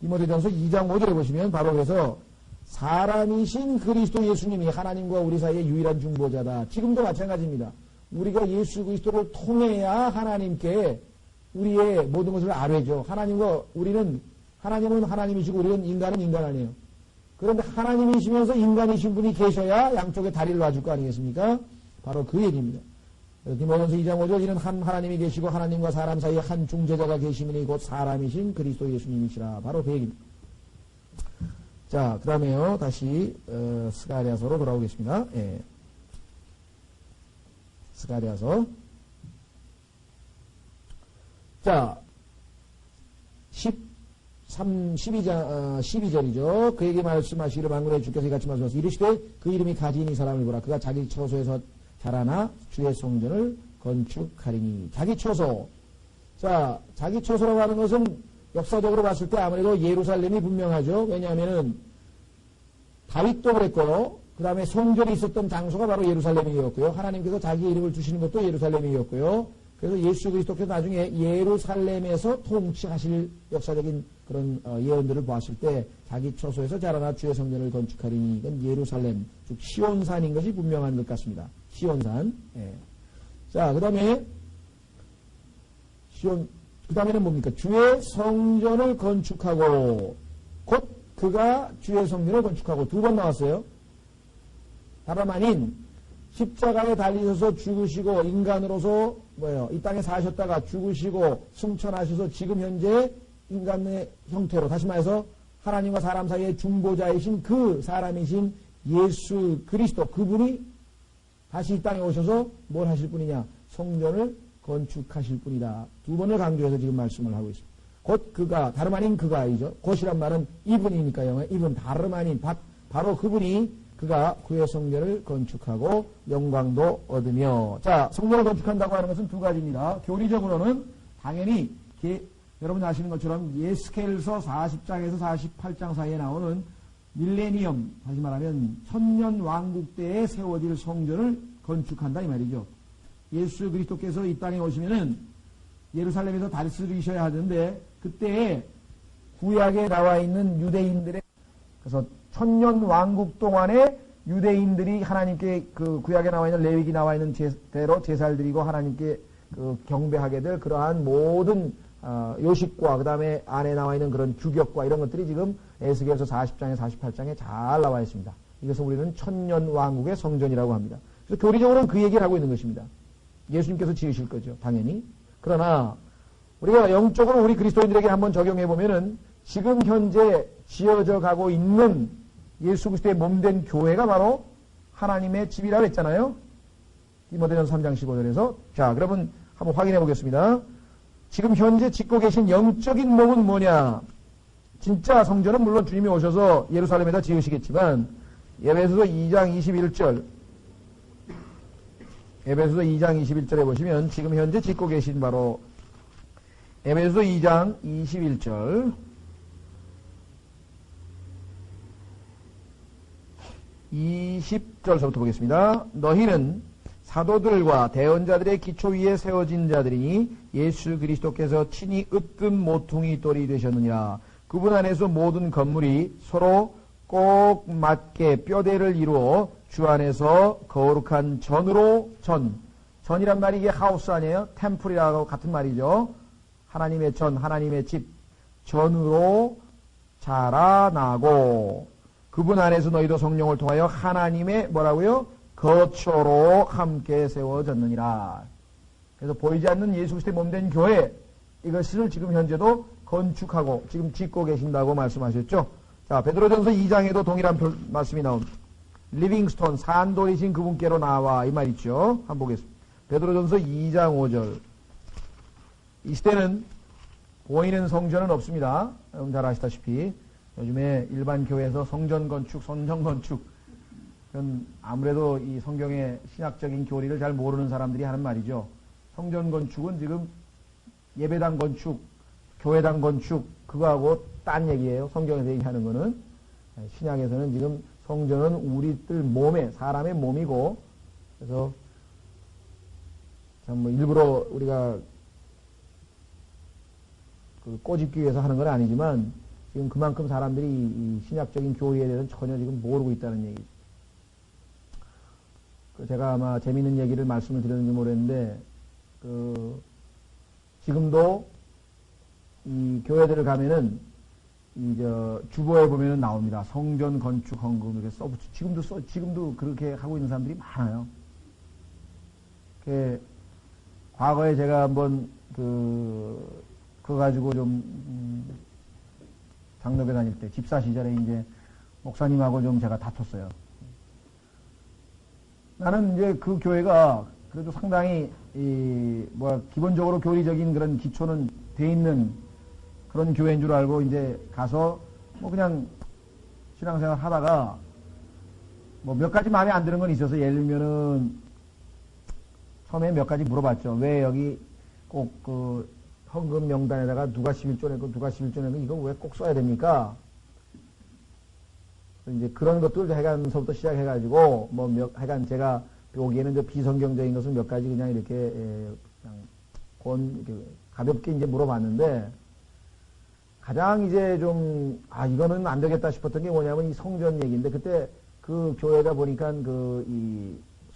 디모데전서 2장 5절에 보시면 바로 그래서 사람이신 그리스도 예수님이 하나님과 우리 사이의 유일한 중보자다. 지금도 마찬가지입니다. 우리가 예수 그리스도를 통해야 하나님께 우리의 모든 것을 아뢰죠. 하나님은 하나님이시고 우리는 인간은 인간 아니에요. 그런데 하나님이시면서 인간이신 분이 계셔야 양쪽에 다리를 놔줄 거 아니겠습니까? 바로 그 얘기입니다. 디모데전서 2장 5절 이는 한 하나님이 계시고 하나님과 사람 사이에 한 중재자가 계시니 곧 사람이신 그리스도 예수님이시라. 바로 그 얘기입니다. 자, 그 다음에요. 다시 스가랴서로 돌아오겠습니다. 예. 스가랴서. 자, 12절이죠. 그에게 말씀하시기를 만군의 주께서 이같이 말씀하시고 이르시되 그 이름이 가진 이 사람을 보라. 그가 자기 처소에서 자라나 주의 성전을 건축하리니. 자기 처소. 자, 자기 처소라고 하는 것은 역사적으로 봤을 때 아무래도 예루살렘이 분명하죠. 왜냐하면은 다윗도 그랬고요. 그 다음에 성전이 있었던 장소가 바로 예루살렘이었고요. 하나님께서 자기 이름을 주시는 것도 예루살렘이었고요. 그래서 예수 그리스도께서 나중에 예루살렘에서 통치하실 역사적인 그런 예언들을 보았을 때 자기 처소에서 자라나 주의 성전을 건축하리니 이건 예루살렘 즉 시온산인 것이 분명한 것 같습니다. 시온산. 예. 자, 그다음에 그다음에는 뭡니까? 주의 성전을 건축하고 곧 그가 주의 성전을 건축하고 두 번 나왔어요. 다름 아닌 십자가에 달리셔서 죽으시고 인간으로서 이 땅에 사셨다가 죽으시고 승천하셔서 지금 현재 인간의 형태로 다시 말해서 하나님과 사람 사이의 중보자이신 그 사람이신 예수 그리스도 그분이 다시 이 땅에 오셔서 뭘 하실 분이냐? 성전을 건축하실 분이다. 두 번을 강조해서 지금 말씀을 하고 있습니다. 곧 그가 다름 아닌 그가이죠. 곧이란 말은 이분이니까요. 이분 다름 아닌 바로 그가 그의 성전을 건축하고 영광도 얻으며. 자, 성전을 건축한다고 하는 것은 두 가지입니다. 교리적으로는 당연히 여러분 아시는 것처럼 예스겔서 40장에서 48장 사이에 나오는 밀레니엄, 다시 말하면 천년 왕국 때에 세워질 성전을 건축한다 이 말이죠. 예수 그리스도께서 이 땅에 오시면은 예루살렘에서 다스리셔야 하는데 그때에 구약에 나와 있는 유대인들의 그래서 천년 왕국 동안에 유대인들이 하나님께 그 구약에 나와 있는 레위기 나와 있는 대로 제사를 드리고 하나님께 그 경배하게 될 그러한 모든 요식과 그 다음에 안에 나와 있는 그런 규격과 이런 것들이 지금 에스겔서 40장에 48장에 잘 나와 있습니다. 이것을 우리는 천년 왕국의 성전이라고 합니다. 그래서 교리적으로는 그 얘기를 하고 있는 것입니다. 예수님께서 지으실 거죠. 당연히. 그러나 우리가 영적으로 우리 그리스도인들에게 한번 적용해 보면은 지금 현재 지어져 가고 있는 예수 그리스도의 몸된 교회가 바로 하나님의 집이라고 했잖아요. 디모데전서 3장 15절에서. 자, 그러면 한번 확인해 보겠습니다. 지금 현재 짓고 계신 영적인 몸은 뭐냐? 진짜 성전은 물론 주님이 오셔서 예루살렘에다 지으시겠지만 에베소서 2장 21절 에베소서 2장 21절에 보시면 지금 현재 짓고 계신 바로 에베소서 2장 21절 20절서부터 보겠습니다. 너희는 사도들과 대언자들의 기초 위에 세워진 자들이니 예수 그리스도께서 친히 으뜸 모퉁이 돌이 되셨느니라. 그분 안에서 모든 건물이 서로 꼭 맞게 뼈대를 이루어 주 안에서 거룩한 전이란 말이 이게 하우스 아니에요? 템플이라고 같은 말이죠. 하나님의 하나님의 집 전으로 자라나고 그분 안에서 너희도 성령을 통하여 하나님의 뭐라고요? 거처로 함께 세워졌느니라. 그래서 보이지 않는 예수 그리스도의 몸된 교회 이것을 지금 현재도 건축하고 지금 짓고 계신다고 말씀하셨죠. 자, 베드로전서 2장에도 동일한 말씀이 나옵니다. 리빙스톤 산돌이신 그분께로 나와 이 말 있죠. 한번 보겠습니다. 베드로전서 2장 5절. 이 시대는 보이는 성전은 없습니다. 여러분 잘 아시다시피 요즘에 일반 교회에서 성전 건축, 성전 건축 그건 아무래도 이 성경의 신학적인 교리를 잘 모르는 사람들이 하는 말이죠. 성전 건축은 지금 예배당 건축, 교회당 건축 그거하고 딴 얘기예요. 성경에서 얘기하는 거는. 신약에서는 지금 성전은 우리들 몸에 사람의 몸이고 그래서 참 뭐 일부러 우리가 그 꼬집기 위해서 하는 건 아니지만 지금 그만큼 사람들이 이 신약적인 교리에 대해서는 전혀 지금 모르고 있다는 얘기죠. 제가 아마 재미있는 얘기를 말씀을 드렸는지 모르겠는데 지금도 이 교회들을 가면은 주보에 보면은 나옵니다. 성전 건축 헌금 이렇게 써붙이 지금도 그렇게 하고 있는 사람들이 많아요. 과거에 제가 한번 그거 가지고 좀 장로교 다닐 때 집사 시절에 이제 목사님하고 좀 제가 다퉜어요. 나는 이제 그 교회가 그래도 상당히 기본적으로 교리적인 그런 기초는 돼 있는 그런 교회인 줄 알고 이제 가서 뭐 그냥 신앙생활 하다가 뭐 몇 가지 마음에 안 드는 건 있어서 예를 들면은 처음에 몇 가지 물어봤죠. 왜 여기 꼭 그 헌금 명단에다가 누가 11조 냈고 누가 11조 냈고 이거 왜 꼭 써야 됩니까? 이제 그런 것들 해가면서부터 시작해가지고 하여간 제가 보기에는 저 비성경적인 것을 몇 가지 그냥 이렇게 그냥 가볍게 이제 물어봤는데 가장 이제 좀, 이거는 안 되겠다 싶었던 게 뭐냐면 이 성전 얘기인데, 그때 그 교회가 보니까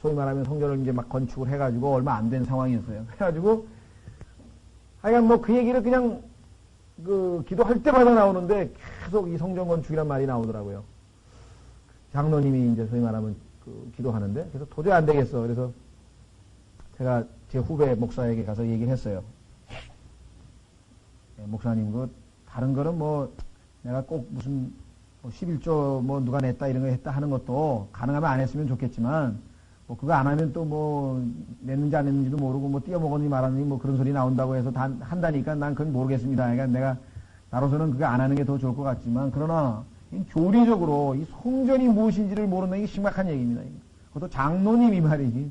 소위 말하면 성전을 이제 막 건축을 해가지고 얼마 안 된 상황이었어요. 그래가지고, 하여간 뭐 그 얘기를 그냥 기도할 때마다 나오는데 계속 이 성전 건축이란 말이 나오더라고요. 장로님이 이제 소위 말하면 기도하는데, 그래서 도저히 안 되겠어. 그래서 제가 제 후배 목사에게 가서 얘기를 했어요. 목사님, 다른 거는 내가 꼭 무슨 11조 누가 냈다 이런 거 했다 하는 것도 가능하면 안 했으면 좋겠지만, 그거 안 하면 또 냈는지 안 냈는지도 모르고 띄어먹었니 말았니 그런 소리 나온다고 해서 한다니까 난 그건 모르겠습니다. 그러니까 나로서는 그거 안 하는 게 더 좋을 것 같지만, 그러나 교리적으로 이 성전이 무엇인지를 모르는 게 심각한 얘기입니다. 그것도 장로님이 말이지.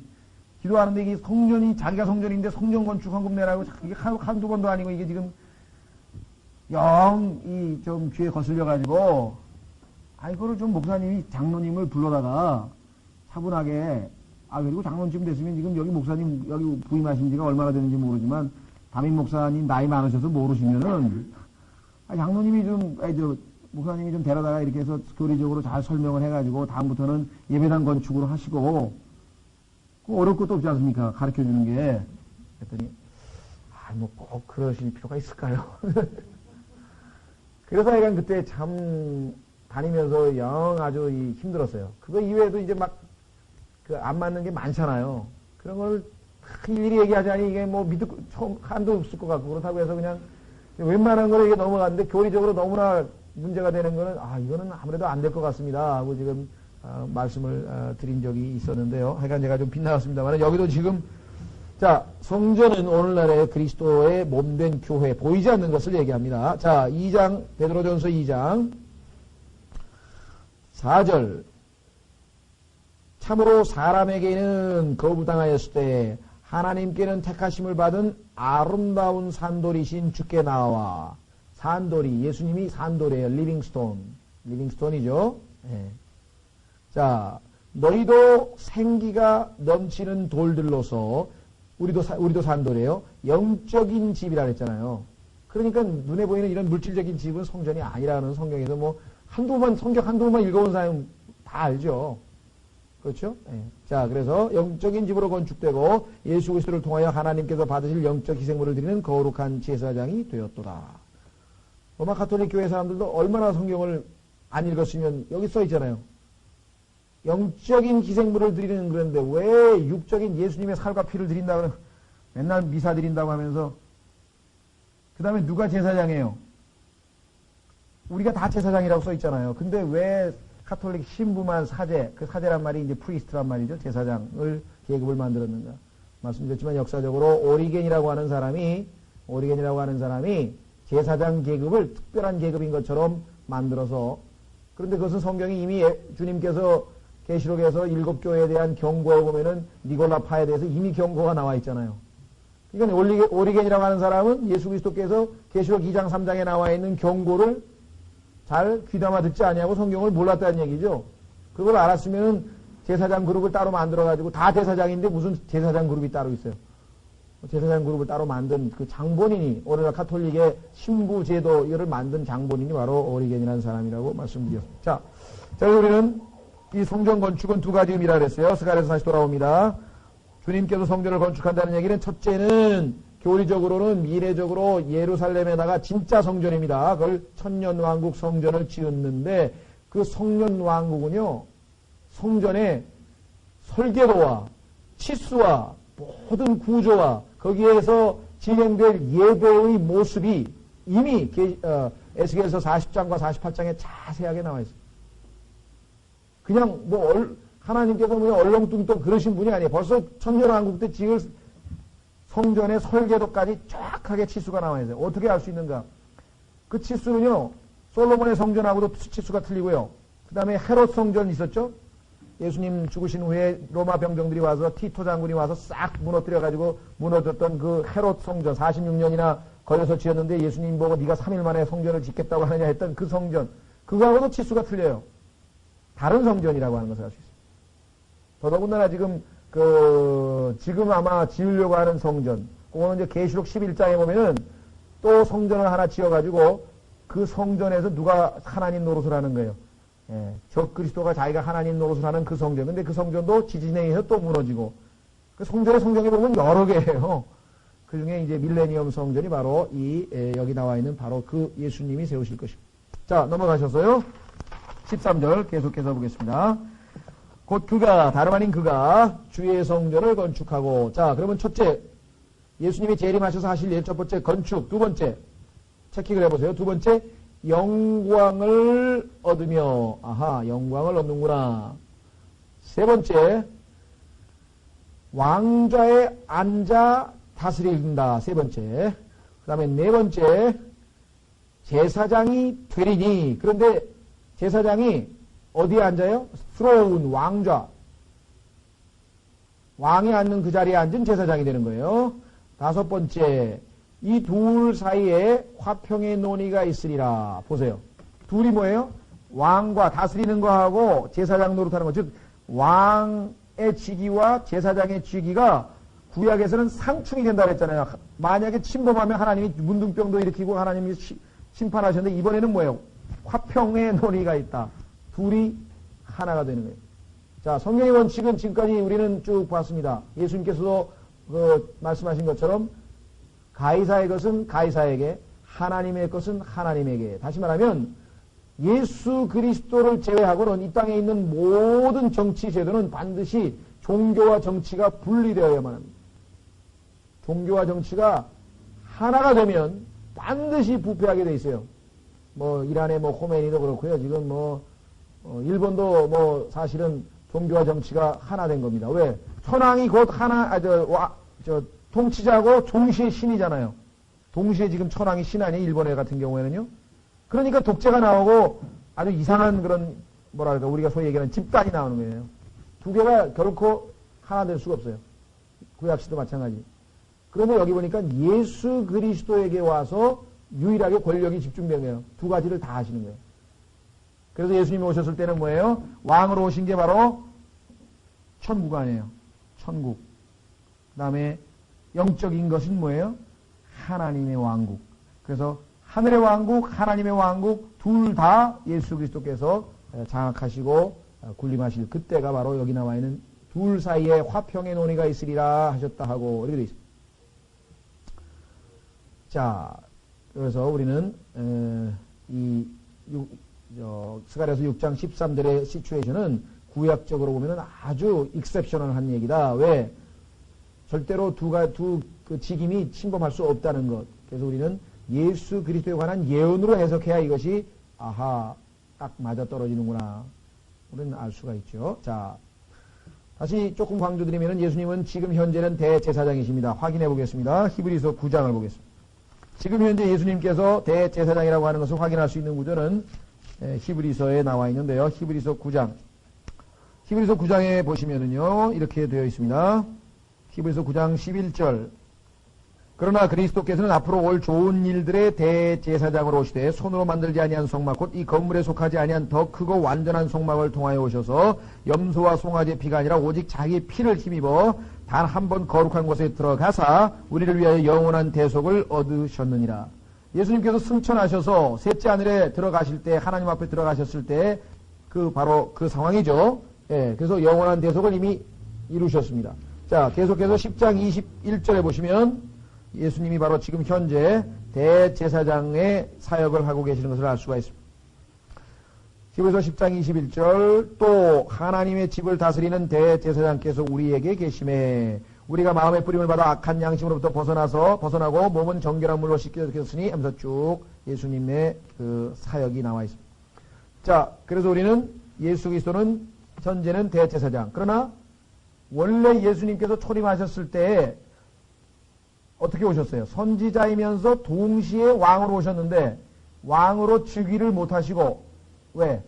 기도하는데 이게 성전이 자기가 성전인데 성전 건축 헌금 내라고 이게 한두 번도 아니고 이게 지금 좀 귀에 거슬려가지고, 그거를 좀 목사님이 장로님을 불러다가 차분하게, 그리고 장로님 됐으면 지금 여기 목사님, 여기 부임하신 지가 얼마나 되는지 모르지만, 담임 목사님 나이 많으셔서 모르시면은, 장로님이 목사님이 좀 데려다가 이렇게 해서 교리적으로 잘 설명을 해가지고, 다음부터는 예배당 건축으로 하시고, 어려울 것도 없지 않습니까? 가르쳐 주는 게. 그랬더니, 꼭 그러실 필요가 있을까요? 그래서 하여간 그때 참 다니면서 아주 힘들었어요. 그거 이외에도 이제 안 맞는 게 많잖아요. 그런 걸 일일이 얘기하자니 이게 믿을 한도 없을 것 같고, 그렇다고 해서 그냥 웬만한 거를 이게 넘어갔는데, 교리적으로 너무나 문제가 되는 거는, 이거는 아무래도 안 될 것 같습니다 하고 지금 말씀을 드린 적이 있었는데요. 하여간 제가 좀 빗나갔습니다만, 여기도 지금 성전은 오늘날의 그리스도의 몸된 교회, 보이지 않는 것을 얘기합니다. 2장, 베드로전서 2장 4절. 참으로 사람에게는 거부당하였을 때 하나님께는 택하심을 받은 아름다운 산돌이신 주께 나와. 산돌이, 예수님이 산돌이에요. 리빙스톤이죠. 네. 너희도 생기가 넘치는 돌들로서, 우리도 산돌이에요. 영적인 집이라 그랬잖아요. 그러니까 눈에 보이는 이런 물질적인 집은 성전이 아니라는 성경에서 성경 한두 번만 읽어본 사람은 다 알죠. 그렇죠? 네. 그래서 영적인 집으로 건축되고 예수 그리스도를 통하여 하나님께서 받으실 영적 희생물을 드리는 거룩한 제사장이 되었도다. 로마 가톨릭 교회 사람들도 얼마나 성경을 안 읽었으면 여기 써 있잖아요. 영적인 희생물을 드리는 그런데 왜 육적인 예수님의 살과 피를 드린다고 맨날 미사 드린다고 하면서, 그 다음에 누가 제사장이에요? 우리가 다 제사장이라고 써 있잖아요. 근데 왜 가톨릭 신부만 그 사제란 말이 이제 프리스트란 말이죠. 제사장을 계급을 만들었는가. 말씀드렸지만 역사적으로 오리겐이라고 하는 사람이 제사장 계급을 특별한 계급인 것처럼 만들어서, 그런데 그것은 성경이 이미 주님께서 계시록에서 7교회에 대한 경고에 보면은 니골라파에 대해서 이미 경고가 나와 있잖아요. 그러니까 오리겐이라고 하는 사람은 예수 그리스도께서 계시록 2장 3장에 나와 있는 경고를 잘 귀담아 듣지 아니하고 성경을 몰랐다는 얘기죠. 그걸 알았으면은 제사장 그룹을 따로 만들어가지고, 다 제사장인데 무슨 제사장 그룹이 따로 있어요. 제사장 그룹을 따로 만든 그 장본인이, 오늘날 가톨릭의 신부 제도를 만든 장본인이 바로 오리겐이라는 사람이라고 말씀드렸습니다. 자, 우리는 이 성전 건축은 두 가지 의미라 그랬어요. 스가랴서 다시 돌아옵니다. 주님께서 성전을 건축한다는 얘기는, 첫째는 교리적으로는 미래적으로 예루살렘에다가 진짜 성전입니다. 그걸 천년왕국 성전을 지었는데, 그 성년왕국은요, 성전의 설계도와 치수와 모든 구조와 거기에서 진행될 예배의 모습이 이미 에스겔서 40장과 48장에 자세하게 나와 있어요. 그냥 하나님께서 얼렁뚱땅 그러신 분이 아니에요. 벌써 천년왕국 때 지을 성전의 설계도까지 정확하게 치수가 나와 있어요. 어떻게 알 수 있는가? 그 치수는요, 솔로몬의 성전하고도 치수가 틀리고요. 그 다음에 헤롯 성전 있었죠? 예수님 죽으신 후에 로마 병정들이 와서, 티토 장군이 와서 싹 무너뜨려가지고 무너졌던 그 헤롯 성전, 46년이나 걸려서 지었는데 예수님 보고 네가 3일 만에 성전을 짓겠다고 하느냐 했던 그 성전, 그거하고도 치수가 틀려요. 다른 성전이라고 하는 것을 알 수 있습니다. 더더군다나 지금 아마 지으려고 하는 성전, 그거는 이제 계시록 11장에 보면은 또 성전을 하나 지어가지고 그 성전에서 누가 하나님 노릇을 하는 거예요. 예, 적 그리스도가 자기가 하나님 노릇을 하는 그 성전. 근데 그 성전도 지진에 의해서 또 무너지고, 그 성전의 성경에 보면 여러 개예요. 그 중에 이제 밀레니엄 성전이 바로 여기 나와 있는 바로 그 예수님이 세우실 것입니다. 자, 넘어가셔서요. 13절 계속해서 보겠습니다. 곧 그가, 다름 아닌 그가 주의 성전을 건축하고, 자, 그러면 첫째, 예수님이 재림하셔서 하실 일, 첫 번째 건축, 두 번째, 체킹을 해보세요. 두 번째, 영광을 얻으며, 아하, 영광을 얻는구나. 세 번째, 왕좌에 앉아 다스린다. 세 번째. 그 다음에 네 번째, 제사장이 되리니. 그런데 제사장이 어디에 앉아요? 스러운 왕좌. 왕이 앉는 그 자리에 앉은 제사장이 되는 거예요. 다섯 번째, 이 둘 사이에 화평의 논의가 있으리라. 보세요. 둘이 뭐예요? 왕과 다스리는 거하고 제사장 노릇하는 거. 즉 왕의 직위와 제사장의 직위가 구약에서는 상충이 된다고 했잖아요. 만약에 침범하면 하나님이 문둥병도 일으키고 하나님이 심판하셨는데, 이번에는 뭐예요? 화평의 논의가 있다. 둘이 하나가 되는 거예요. 자, 성경의 원칙은 지금까지 우리는 쭉 봤습니다. 예수님께서도 말씀하신 것처럼 가이사의 것은 가이사에게, 하나님의 것은 하나님에게. 다시 말하면 예수 그리스도를 제외하고는 이 땅에 있는 모든 정치 제도는 반드시 종교와 정치가 분리되어야만 합니다. 종교와 정치가 하나가 되면 반드시 부패하게 돼 있어요. 뭐 이란의 뭐 호메니도 그렇고요. 지금 일본도 사실은 종교와 정치가 하나 된 겁니다. 왜? 천황이 곧 하나, 통치자고 동시에 신이잖아요. 동시에 지금 천황이 신 아니에요? 일본에 같은 경우에는요. 그러니까 독재가 나오고 아주 이상한 그런, 뭐랄까, 우리가 소위 얘기하는 집단이 나오는 거예요. 두 개가 결코 하나 될 수가 없어요. 구약시도 마찬가지. 그런데 여기 보니까 예수 그리스도에게 와서 유일하게 권력이 집중된 거예요. 두 가지를 다 하시는 거예요. 그래서 예수님이 오셨을 때는 뭐예요? 왕으로 오신 게 바로 천국 아니에요. 천국. 그 다음에 영적인 것은 뭐예요? 하나님의 왕국. 그래서 하늘의 왕국, 하나님의 왕국 둘 다 예수 그리스도께서 장악하시고 군림하실 그때가 바로 여기 나와 있는 둘 사이에 화평의 논의가 있으리라 하셨다 하고 이렇게 되어 있습니다. 자, 그래서 우리는 스가랴서 6장 13절의 시츄에이션은 구약적으로 보면 아주 익셉셔널한 얘기다. 왜? 절대로 그 직임이 침범할 수 없다는 것. 그래서 우리는 예수 그리스도에 관한 예언으로 해석해야 이것이 딱 맞아 떨어지는구나. 우리는 알 수가 있죠. 자, 다시 조금 강조드리면 예수님은 지금 현재는 대제사장이십니다. 확인해 보겠습니다. 히브리서 9장을 보겠습니다. 지금 현재 예수님께서 대제사장이라고 하는 것을 확인할 수 있는 구절은 히브리서에 나와 있는데요. 히브리서 9장. 히브리서 9장에 보시면은요, 이렇게 되어 있습니다. 히브리서 9장 11절. 그러나 그리스도께서는 앞으로 올 좋은 일들의 대제사장으로 오시되 손으로 만들지 아니한 성막 곧 이 건물에 속하지 아니한 더 크고 완전한 성막을 통하여 오셔서 염소와 송아지의 피가 아니라 오직 자기의 피를 힘입어 단 한 번 거룩한 곳에 들어가사 우리를 위하여 영원한 대속을 얻으셨느니라. 예수님께서 승천하셔서 셋째 하늘에 들어가실 때, 하나님 앞에 들어가셨을 때 바로 그 상황이죠. 예, 그래서 영원한 대속을 이미 이루셨습니다. 자, 계속해서 10장 21절에 보시면 예수님이 바로 지금 현재 대제사장의 사역을 하고 계시는 것을 알 수가 있습니다. 히브리서 10장 21절 또 하나님의 집을 다스리는 대제사장께서 우리에게 계심에 우리가 마음의 뿌림을 받아 악한 양심으로부터 벗어나고 몸은 정결한 물로 씻겨졌으니 하면서 쭉 예수님의 그 사역이 나와 있습니다. 자, 그래서 우리는 예수 그리스도는 현재는 대제사장. 그러나 원래 예수님께서 초림하셨을 때 어떻게 오셨어요? 선지자이면서 동시에 왕으로 오셨는데 왕으로 즉위를 못하시고 왜?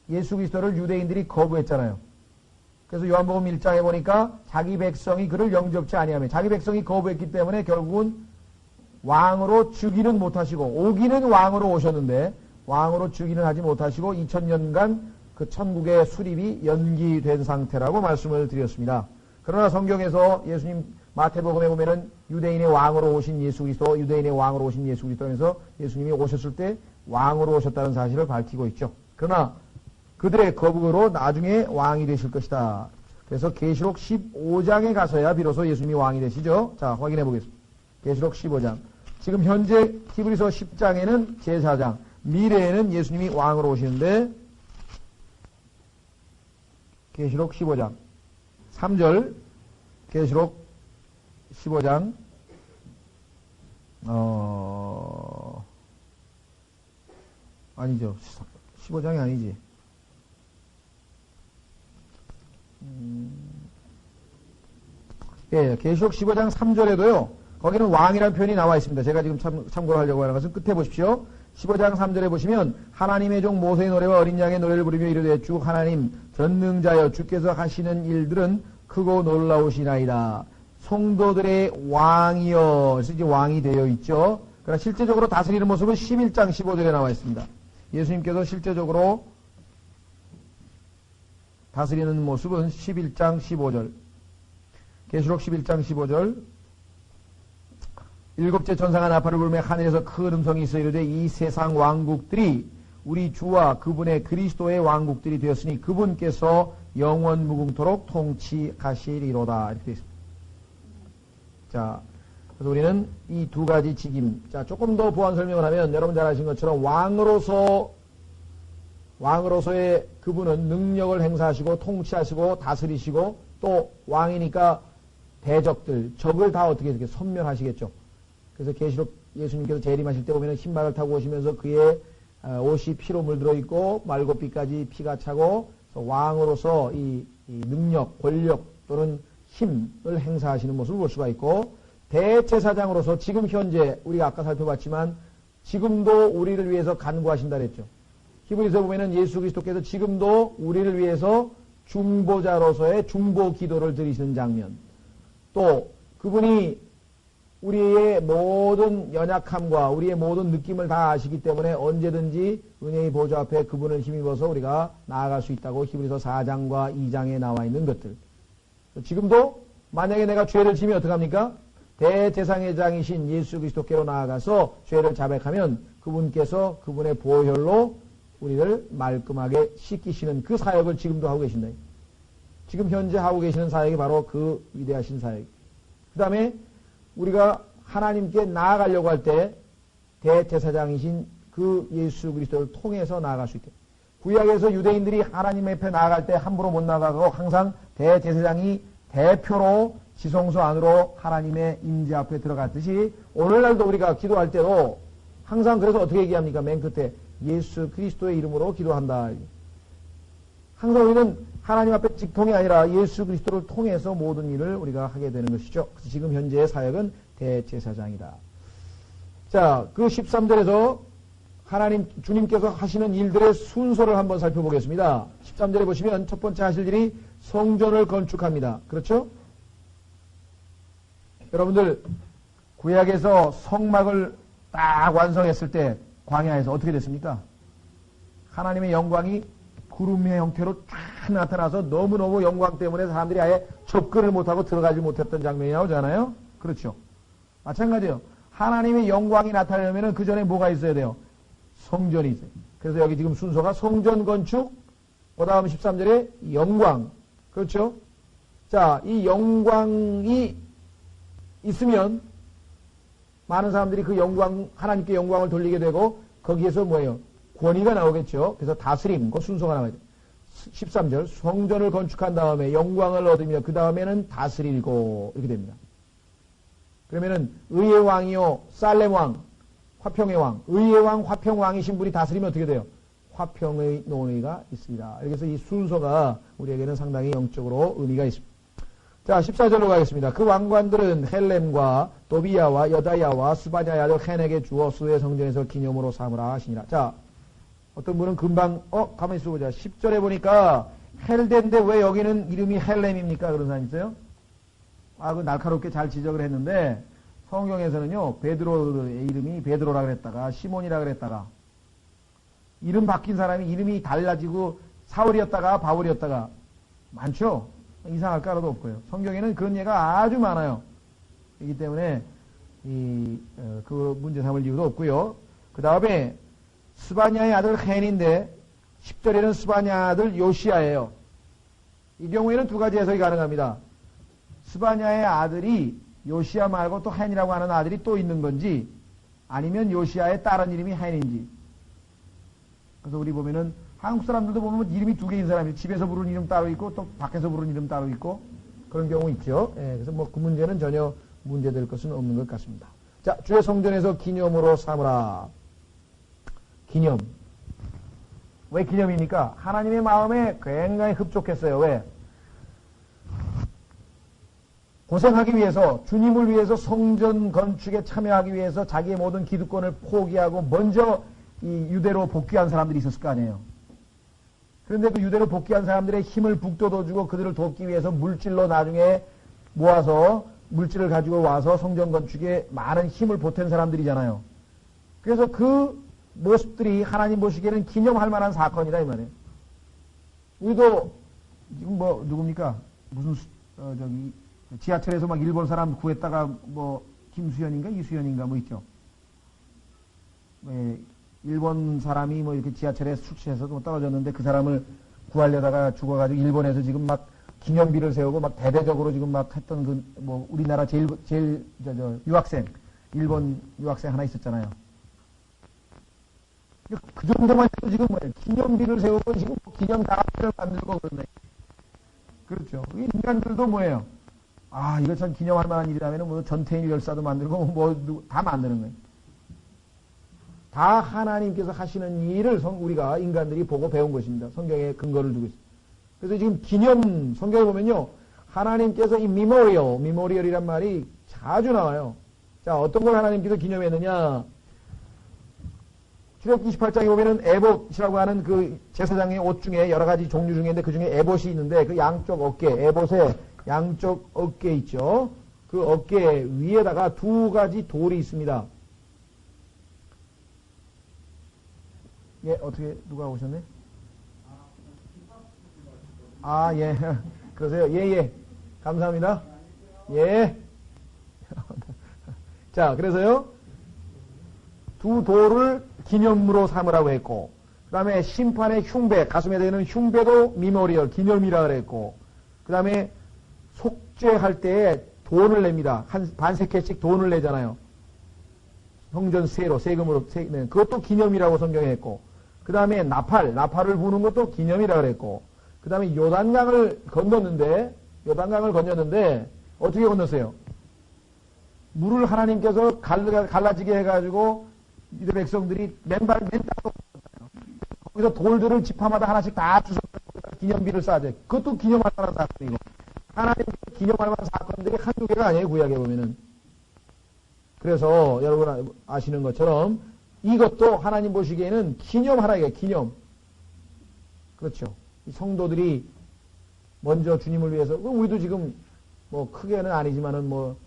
예수 그리스도를 유대인들이 거부했잖아요. 그래서 요한복음 1장에 보니까 자기 백성이 그를 영접치 아니하며 자기 백성이 거부했기 때문에 결국은 왕으로 즉위는 못하시고 오기는 왕으로 오셨는데 왕으로 즉위는 하지 못하시고 2000년간 그 천국의 수립이 연기된 상태라고 말씀을 드렸습니다. 그러나 성경에서 예수님 마태복음에 보면은 유대인의 왕으로 오신 예수 그리스도, 유대인의 왕으로 오신 예수 그리스도 하면서 예수님이 오셨을 때 왕으로 오셨다는 사실을 밝히고 있죠. 그러나 그들의 거부로 나중에 왕이 되실 것이다. 그래서 계시록 15장에 가서야 비로소 예수님이 왕이 되시죠. 자, 확인해 보겠습니다. 계시록 15장. 지금 현재 히브리서 10장에는 제사장, 미래에는 예수님이 왕으로 오시는데 계시록 15장 3절 계시록 15장 아니죠. 15장이 아니지. 예, 계시록 15장 3절에도요. 거기는 왕이라는 표현이 나와 있습니다. 제가 지금 참고를 하려고 하는 것은 끝에 보십시오. 15장 3절에 보시면 하나님의 종 모세의 노래와 어린 양의 노래를 부르며 이르되 주 하나님 전능자여 주께서 하시는 일들은 크고 놀라우시나이다. 성도들의 왕이여. 그래서 이제 왕이 되어 있죠. 그러나 실제적으로 다스리는 모습은 11장 15절에 나와 있습니다. 예수님께서 실제적으로 다스리는 모습은 11장 15절. 계시록 11장 15절. 일곱째 천사가 나팔을 불며 하늘에서 큰 음성이 있어 이르되 이 세상 왕국들이 우리 주와 그분의 그리스도의 왕국들이 되었으니 그분께서 영원 무궁토록 통치하시리로다. 이렇게 되어 있습니다. 자, 그래서 우리는 이 두 가지 직임. 자, 조금 더 보완 설명을 하면 여러분 잘 아시는 것처럼 왕으로서의 그분은 능력을 행사하시고 통치하시고 다스리시고 또 왕이니까 대적들, 적을 다 어떻게 이렇게 섬멸하시겠죠. 그래서 계시록 예수님께서 재림하실 때 보면 흰말을 타고 오시면서 그의 옷이 피로 물들어 있고 말고삐까지 피가 차고 왕으로서 이 능력, 권력 또는 힘을 행사하시는 모습을 볼 수가 있고 대제사장으로서 지금 현재 우리가 아까 살펴봤지만 지금도 우리를 위해서 간구하신다 그랬죠. 히브리서 보면은 예수 그리스도께서 지금도 우리를 위해서 중보자로서의 중보 기도를 드리시는 장면. 또 그분이 우리의 모든 연약함과 우리의 모든 느낌을 다 아시기 때문에 언제든지 은혜의 보좌 앞에 그분을 힘입어서 우리가 나아갈 수 있다고 히브리서 4장과 2장에 나와 있는 것들. 지금도 만약에 내가 죄를 지면 어떡합니까? 대제사장이신 예수 그리스도께로 나아가서 죄를 자백하면 그분께서 그분의 보혈로 우리를 말끔하게 씻기시는 그 사역을 지금도 하고 계신다. 지금 현재 하고 계시는 사역이 바로 그 위대하신 사역. 그 다음에 우리가 하나님께 나아가려고 할 때 대제사장이신 그 예수 그리스도를 통해서 나아갈 수 있다. 구약에서 유대인들이 하나님 앞에 나아갈 때 함부로 못 나가고 항상 대제사장이 대표로 지성소 안으로 하나님의 임재 앞에 들어갔듯이 오늘날도 우리가 기도할 때도 항상 그래서 어떻게 얘기합니까? 맨 끝에 예수 그리스도의 이름으로 기도한다. 항상 우리는 하나님 앞에 직통이 아니라 예수 그리스도를 통해서 모든 일을 우리가 하게 되는 것이죠. 그래서 지금 현재의 사역은 대제사장이다. 자, 그 13절에서 하나님, 주님께서 하시는 일들의 순서를 한번 살펴보겠습니다. 13절에 보시면 첫 번째 하실 일이 성전을 건축합니다. 그렇죠? 여러분들, 구약에서 성막을 딱 완성했을 때 광야에서 어떻게 됐습니까? 하나님의 영광이 구름의 형태로 쫙 나타나서 너무너무 영광 때문에 사람들이 아예 접근을 못하고 들어가지 못했던 장면이 나오잖아요. 그렇죠. 마찬가지예요. 하나님의 영광이 나타나려면 그 전에 뭐가 있어야 돼요? 성전이 있어요. 그래서 여기 지금 순서가 성전 건축, 그 다음 13절에 영광. 그렇죠? 자, 이 영광이 있으면 많은 사람들이 그 영광, 하나님께 영광을 돌리게 되고 거기에서 뭐예요? 권위가 나오겠죠. 그래서 다스림, 그 순서가 나와야 돼요. 13절, 성전을 건축한 다음에 영광을 얻으며 그 다음에는 다스리고 이렇게 됩니다. 그러면은 의의 왕이요, 살렘 왕, 화평의 왕, 의의 왕, 화평 왕이신 분이 다스리면 어떻게 돼요? 화평의 논의가 있습니다. 그래서 이 순서가 우리에게는 상당히 영적으로 의미가 있습니다. 자, 14절로 가겠습니다. 그 왕관들은 헬렘과 도비야와 여다야와 스바냐의 아들 헨에게 주어 수의 성전에서 기념으로 삼으라 하시니라. 자, 어떤 분은 금방 가만히 있어보자. 10절에 보니까 헬데인데 왜 여기는 이름이 헬렘입니까? 그런 사람 있어요? 그 날카롭게 잘 지적을 했는데 성경에서는요, 베드로의 이름이 베드로라 그랬다가 시몬이라 그랬다가 이름 바뀐 사람이 이름이 달라지고 사울이었다가 바울이었다가 많죠? 이상할 까라도 없고요. 성경에는 그런 예가 아주 많아요. 그렇기 때문에 그 문제 삼을 이유도 없고요. 그 다음에 스바냐의 아들 헨인데 10절에는 스바냐 아들 요시야예요. 이 경우에는 두 가지 해석이 가능합니다. 스바냐의 아들이 요시야 말고 또 헨이라고 하는 아들이 또 있는 건지 아니면 요시야의 다른 이름이 헨인지. 그래서 우리 보면은 한국 사람들도 보면 이름이 두 개인 사람이 집에서 부르는 이름 따로 있고 또 밖에서 부르는 이름 따로 있고 그런 경우 있죠. 예, 그래서 뭐 그 문제는 전혀 문제될 것은 없는 것 같습니다. 자, 주의 성전에서 기념으로 삼으라. 기념. 왜 기념입니까? 하나님의 마음에 굉장히 흡족했어요. 왜? 고생하기 위해서, 주님을 위해서 성전 건축에 참여하기 위해서 자기의 모든 기득권을 포기하고 먼저 이 유대로 복귀한 사람들이 있었을 거 아니에요. 그런데 그 유대로 복귀한 사람들의 힘을 북돋워주고 그들을 돕기 위해서 물질로 나중에 모아서 물질을 가지고 와서 성전 건축에 많은 힘을 보탠 사람들이잖아요. 그래서 그 모습들이 하나님 보시기에는 기념할 만한 사건이다 이 말이에요. 우리도 지금 뭐 누굽니까? 무슨 저기 지하철에서 막 일본 사람 구했다가 뭐 김수현인가 이수현인가 뭐 있죠. 네, 일본 사람이 뭐 이렇게 지하철에 숙취해서 뭐 떨어졌는데 그 사람을 구하려다가 죽어가지고 일본에서 지금 막 기념비를 세우고 막 대대적으로 지금 막 했던 그 뭐 우리나라 제일 유학생 일본 유학생 하나 있었잖아요. 그 정도만 해도 지금 뭐예요? 기념비를 세우고 지금 기념 다락들을 만들고 그러네. 그렇죠. 인간들도 뭐예요? 아, 이거 참 기념할 만한 일이라면 뭐 전태일 열사도 만들고 뭐 다 만드는 거예요. 다 하나님께서 하시는 일을 우리가 인간들이 보고 배운 것입니다. 성경에 근거를 두고 있습니다. 그래서 지금 기념, 성경에 보면요. 하나님께서 이 미모리얼이란 말이 자주 나와요. 자, 어떤 걸 하나님께서 기념했느냐. 출애굽기 28장에 보면은 에봇이라고 하는 그 제사장의 옷 중에 여러 가지 종류 중에인데 그 중에 에봇이 있는데 그 양쪽 어깨, 에봇의 양쪽 어깨 있죠. 그 어깨 위에다가 두 가지 돌이 있습니다. 예, 어떻게, 누가 오셨네? 아, 예. 그러세요? 예, 예. 감사합니다. 예. 자, 그래서요. 두 돌을 기념으로 삼으라고 했고, 그 다음에 심판의 흉배, 가슴에 대는 흉배도 미모리얼, 기념이라 그랬고, 그 다음에 속죄할 때에 돈을 냅니다. 한 반세케씩 돈을 내잖아요. 성전세로, 세금으로, 그것도 기념이라고 성경에 했고, 그 다음에 나팔을 부는 것도 기념이라 그랬고, 그 다음에 요단강을 건넜는데, 어떻게 건넜어요? 물을 하나님께서 갈라지게 해가지고, 이들 백성들이 맨발로 건넜어요. 거기서 돌들을 지파마다 하나씩 다 주워서 기념비를 쌓아줘요. 그것도 기념할 만한 사건이고, 하나님께서 기념할 만한 사건들이 한두 개가 아니에요, 구약에 보면은. 그래서 여러분 아시는 것처럼, 이것도 하나님 보시기에는 기념하라 이게 기념. 그렇죠. 성도들이 먼저 주님을 위해서 우리도 지금 뭐 크게는 아니지만은 뭐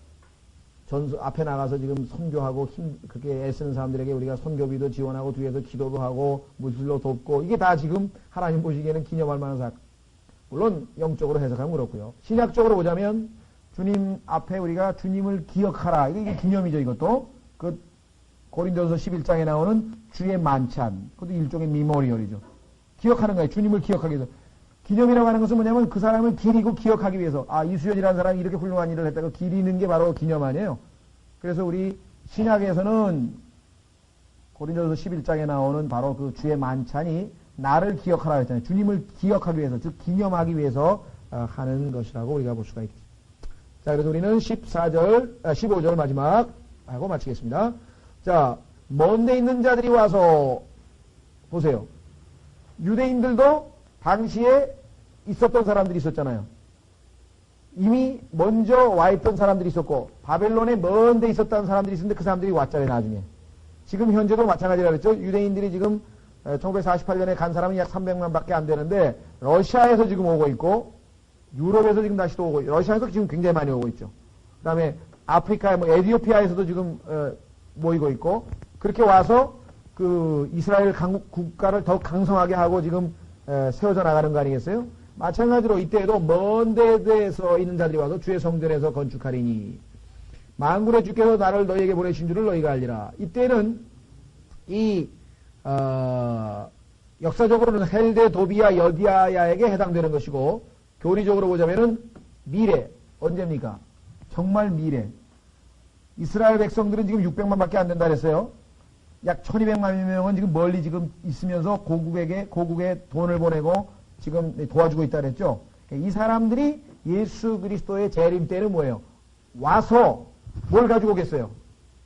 전수 앞에 나가서 지금 선교하고 그렇게 애쓰는 사람들에게 우리가 선교비도 지원하고 뒤에서 기도도 하고 물질로 돕고 이게 다 지금 하나님 보시기에는 기념할 만한 사건. 물론 영적으로 해석하면 그렇고요. 신약적으로 보자면 주님 앞에 우리가 주님을 기억하라. 이게 기념이죠. 이것도 그 고린도서 11장에 나오는 주의 만찬. 그것도 일종의 미모리얼이죠. 기억하는 거예요. 주님을 기억하기 위해서. 기념이라고 하는 것은 뭐냐면 그 사람을 기리고 기억하기 위해서. 아, 이수연이라는 사람이 이렇게 훌륭한 일을 했다고 기리는 게 바로 기념 아니에요. 그래서 우리 신약에서는 고린도서 11장에 나오는 바로 그 주의 만찬이 나를 기억하라 했잖아요. 주님을 기억하기 위해서, 즉 기념하기 위해서 하는 것이라고 우리가 볼 수가 있겠습니다. 자, 그래서 우리는 15절 마지막 하고 마치겠습니다. 자, 먼데 있는 자들이 와서 보세요. 유대인들도 당시에 있었던 사람들이 있었잖아요. 이미 먼저 와 있던 사람들이 있었고 바벨론에 먼데 있었던 사람들이 있었는데 그 사람들이 왔잖아요. 나중에. 지금 현재도 마찬가지라 그랬죠. 유대인들이 지금 1948년에 간 사람은 약 300만 밖에 안 되는데 러시아에서 지금 오고 있고 유럽에서 지금 다시 또 오고 러시아에서 지금 굉장히 많이 오고 있죠. 그 다음에 아프리카 뭐 에티오피아에서도 지금 모이고 있고 그렇게 와서 그 이스라엘 국가를 더 강성하게 하고 지금 세워져 나가는 거 아니겠어요? 마찬가지로 이때에도 먼 데에서 있는 자들이 와서 주의 성전에서 건축하리니 만군의 주께서 나를 너희에게 보내신 줄을 너희가 알리라. 이때는 이 역사적으로는 헬데, 도비아, 여디아야에게 해당되는 것이고, 교리적으로 보자면은 미래, 언제입니까? 정말 미래. 이스라엘 백성들은 지금 600만 밖에 안 된다 그랬어요. 약 1200만 명은 지금 멀리 지금 있으면서 고국에 돈을 보내고 지금 도와주고 있다 그랬죠. 이 사람들이 예수 그리스도의 재림 때는 뭐예요? 와서 뭘 가지고 오겠어요?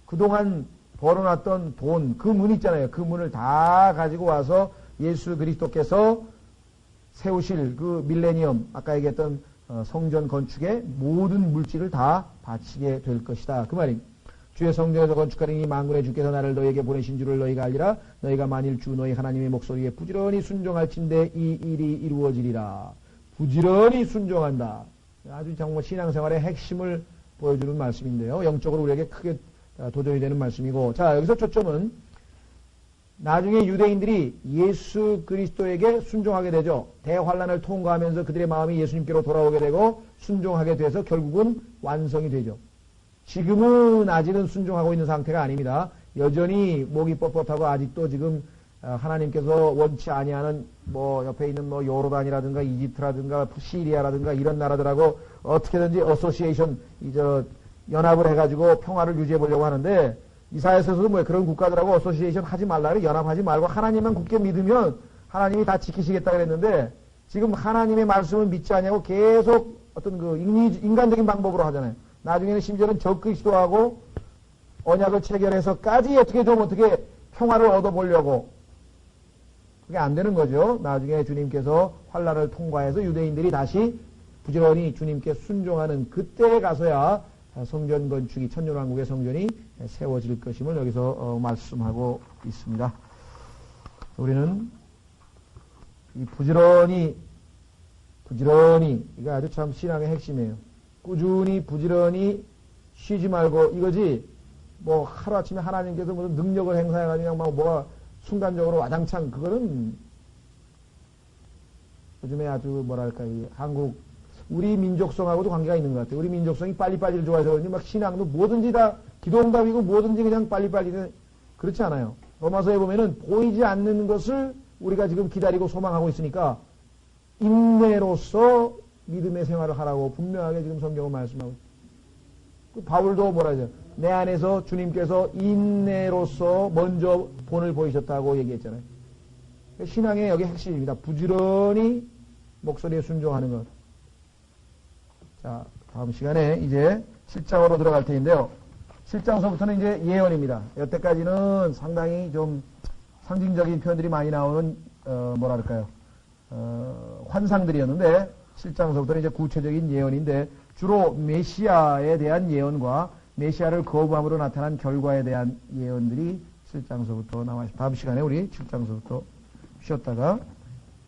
그동안 벌어놨던 돈, 그 문 있잖아요. 그 문을 다 가지고 와서 예수 그리스도께서 세우실 그 밀레니엄, 아까 얘기했던 성전 건축의 모든 물질을 다 바치게 될 것이다. 그 말입니다. 주의 성전에서 건축하리니 만군의 주께서 나를 너희에게 보내신 줄을 너희가 알리라. 너희가 만일 주 너희 하나님의 목소리에 부지런히 순종할진대 이 일이 이루어지리라. 부지런히 순종한다. 아주 정말 신앙생활의 핵심을 보여주는 말씀인데요. 영적으로 우리에게 크게 도전이 되는 말씀이고, 자, 여기서 초점은 나중에 유대인들이 예수 그리스도에게 순종하게 되죠. 대환란을 통과하면서 그들의 마음이 예수님께로 돌아오게 되고 순종하게 돼서 결국은 완성이 되죠. 지금은 아직은 순종하고 있는 상태가 아닙니다. 여전히 목이 뻣뻣하고 아직도 지금 하나님께서 원치 아니하는 뭐 옆에 있는 뭐 요르단이라든가 이집트라든가 시리아라든가 이런 나라들하고 어떻게든지 어소시에이션 연합을 해가지고 평화를 유지해 보려고 하는데, 이사야서도 뭐 그런 국가들하고 어소시에이션 하지 말라, 연합하지 말고 하나님만 굳게 믿으면 하나님이 다 지키시겠다 그랬는데, 지금 하나님의 말씀을 믿지 않냐고 계속 어떤 그 인간적인 방법으로 하잖아요. 나중에는 심지어는 적그리스도하고 언약을 체결해서까지 어떻게 평화를 얻어보려고. 그게 안 되는 거죠. 나중에 주님께서 환란을 통과해서 유대인들이 다시 부지런히 주님께 순종하는 그때에 가서야 성전 건축이, 천년왕국의 성전이 세워질 것임을 여기서 말씀하고 있습니다. 우리는 이 부지런히 이거 아주 참 신앙의 핵심이에요. 꾸준히 부지런히 쉬지 말고 이거지, 뭐 하루아침에 하나님께서 무슨 능력을 행사해가지고 그냥 막 뭐가 순간적으로 와장창, 그거는 요즘에 아주 뭐랄까, 이 한국 우리 민족성하고도 관계가 있는 것 같아요. 우리 민족성이 빨리빨리를 좋아해서 그런지 막 신앙도 뭐든지 다 기도응답이고 뭐든지 그냥 빨리빨리, 그렇지 않아요. 로마서에 보면은 보이지 않는 것을 우리가 지금 기다리고 소망하고 있으니까 인내로서 믿음의 생활을 하라고 분명하게 지금 성경은 말씀하고 있어요. 바울도 뭐라 하죠? 내 안에서 주님께서 인내로서 먼저 본을 보이셨다고 얘기했잖아요. 신앙의 여기 핵심입니다. 부지런히 목소리에 순종하는 것. 자, 다음 시간에 이제 7장으로 들어갈 텐데요. 7장서부터는 이제 예언입니다. 여태까지는 상당히 좀 상징적인 표현들이 많이 나오는 환상들이었는데 7장서부터는 이제 구체적인 예언인데, 주로 메시아에 대한 예언과 메시아를 거부함으로 나타난 결과에 대한 예언들이 7장서부터 나와 있습니다. 다음 시간에 우리 7장서부터 쉬었다가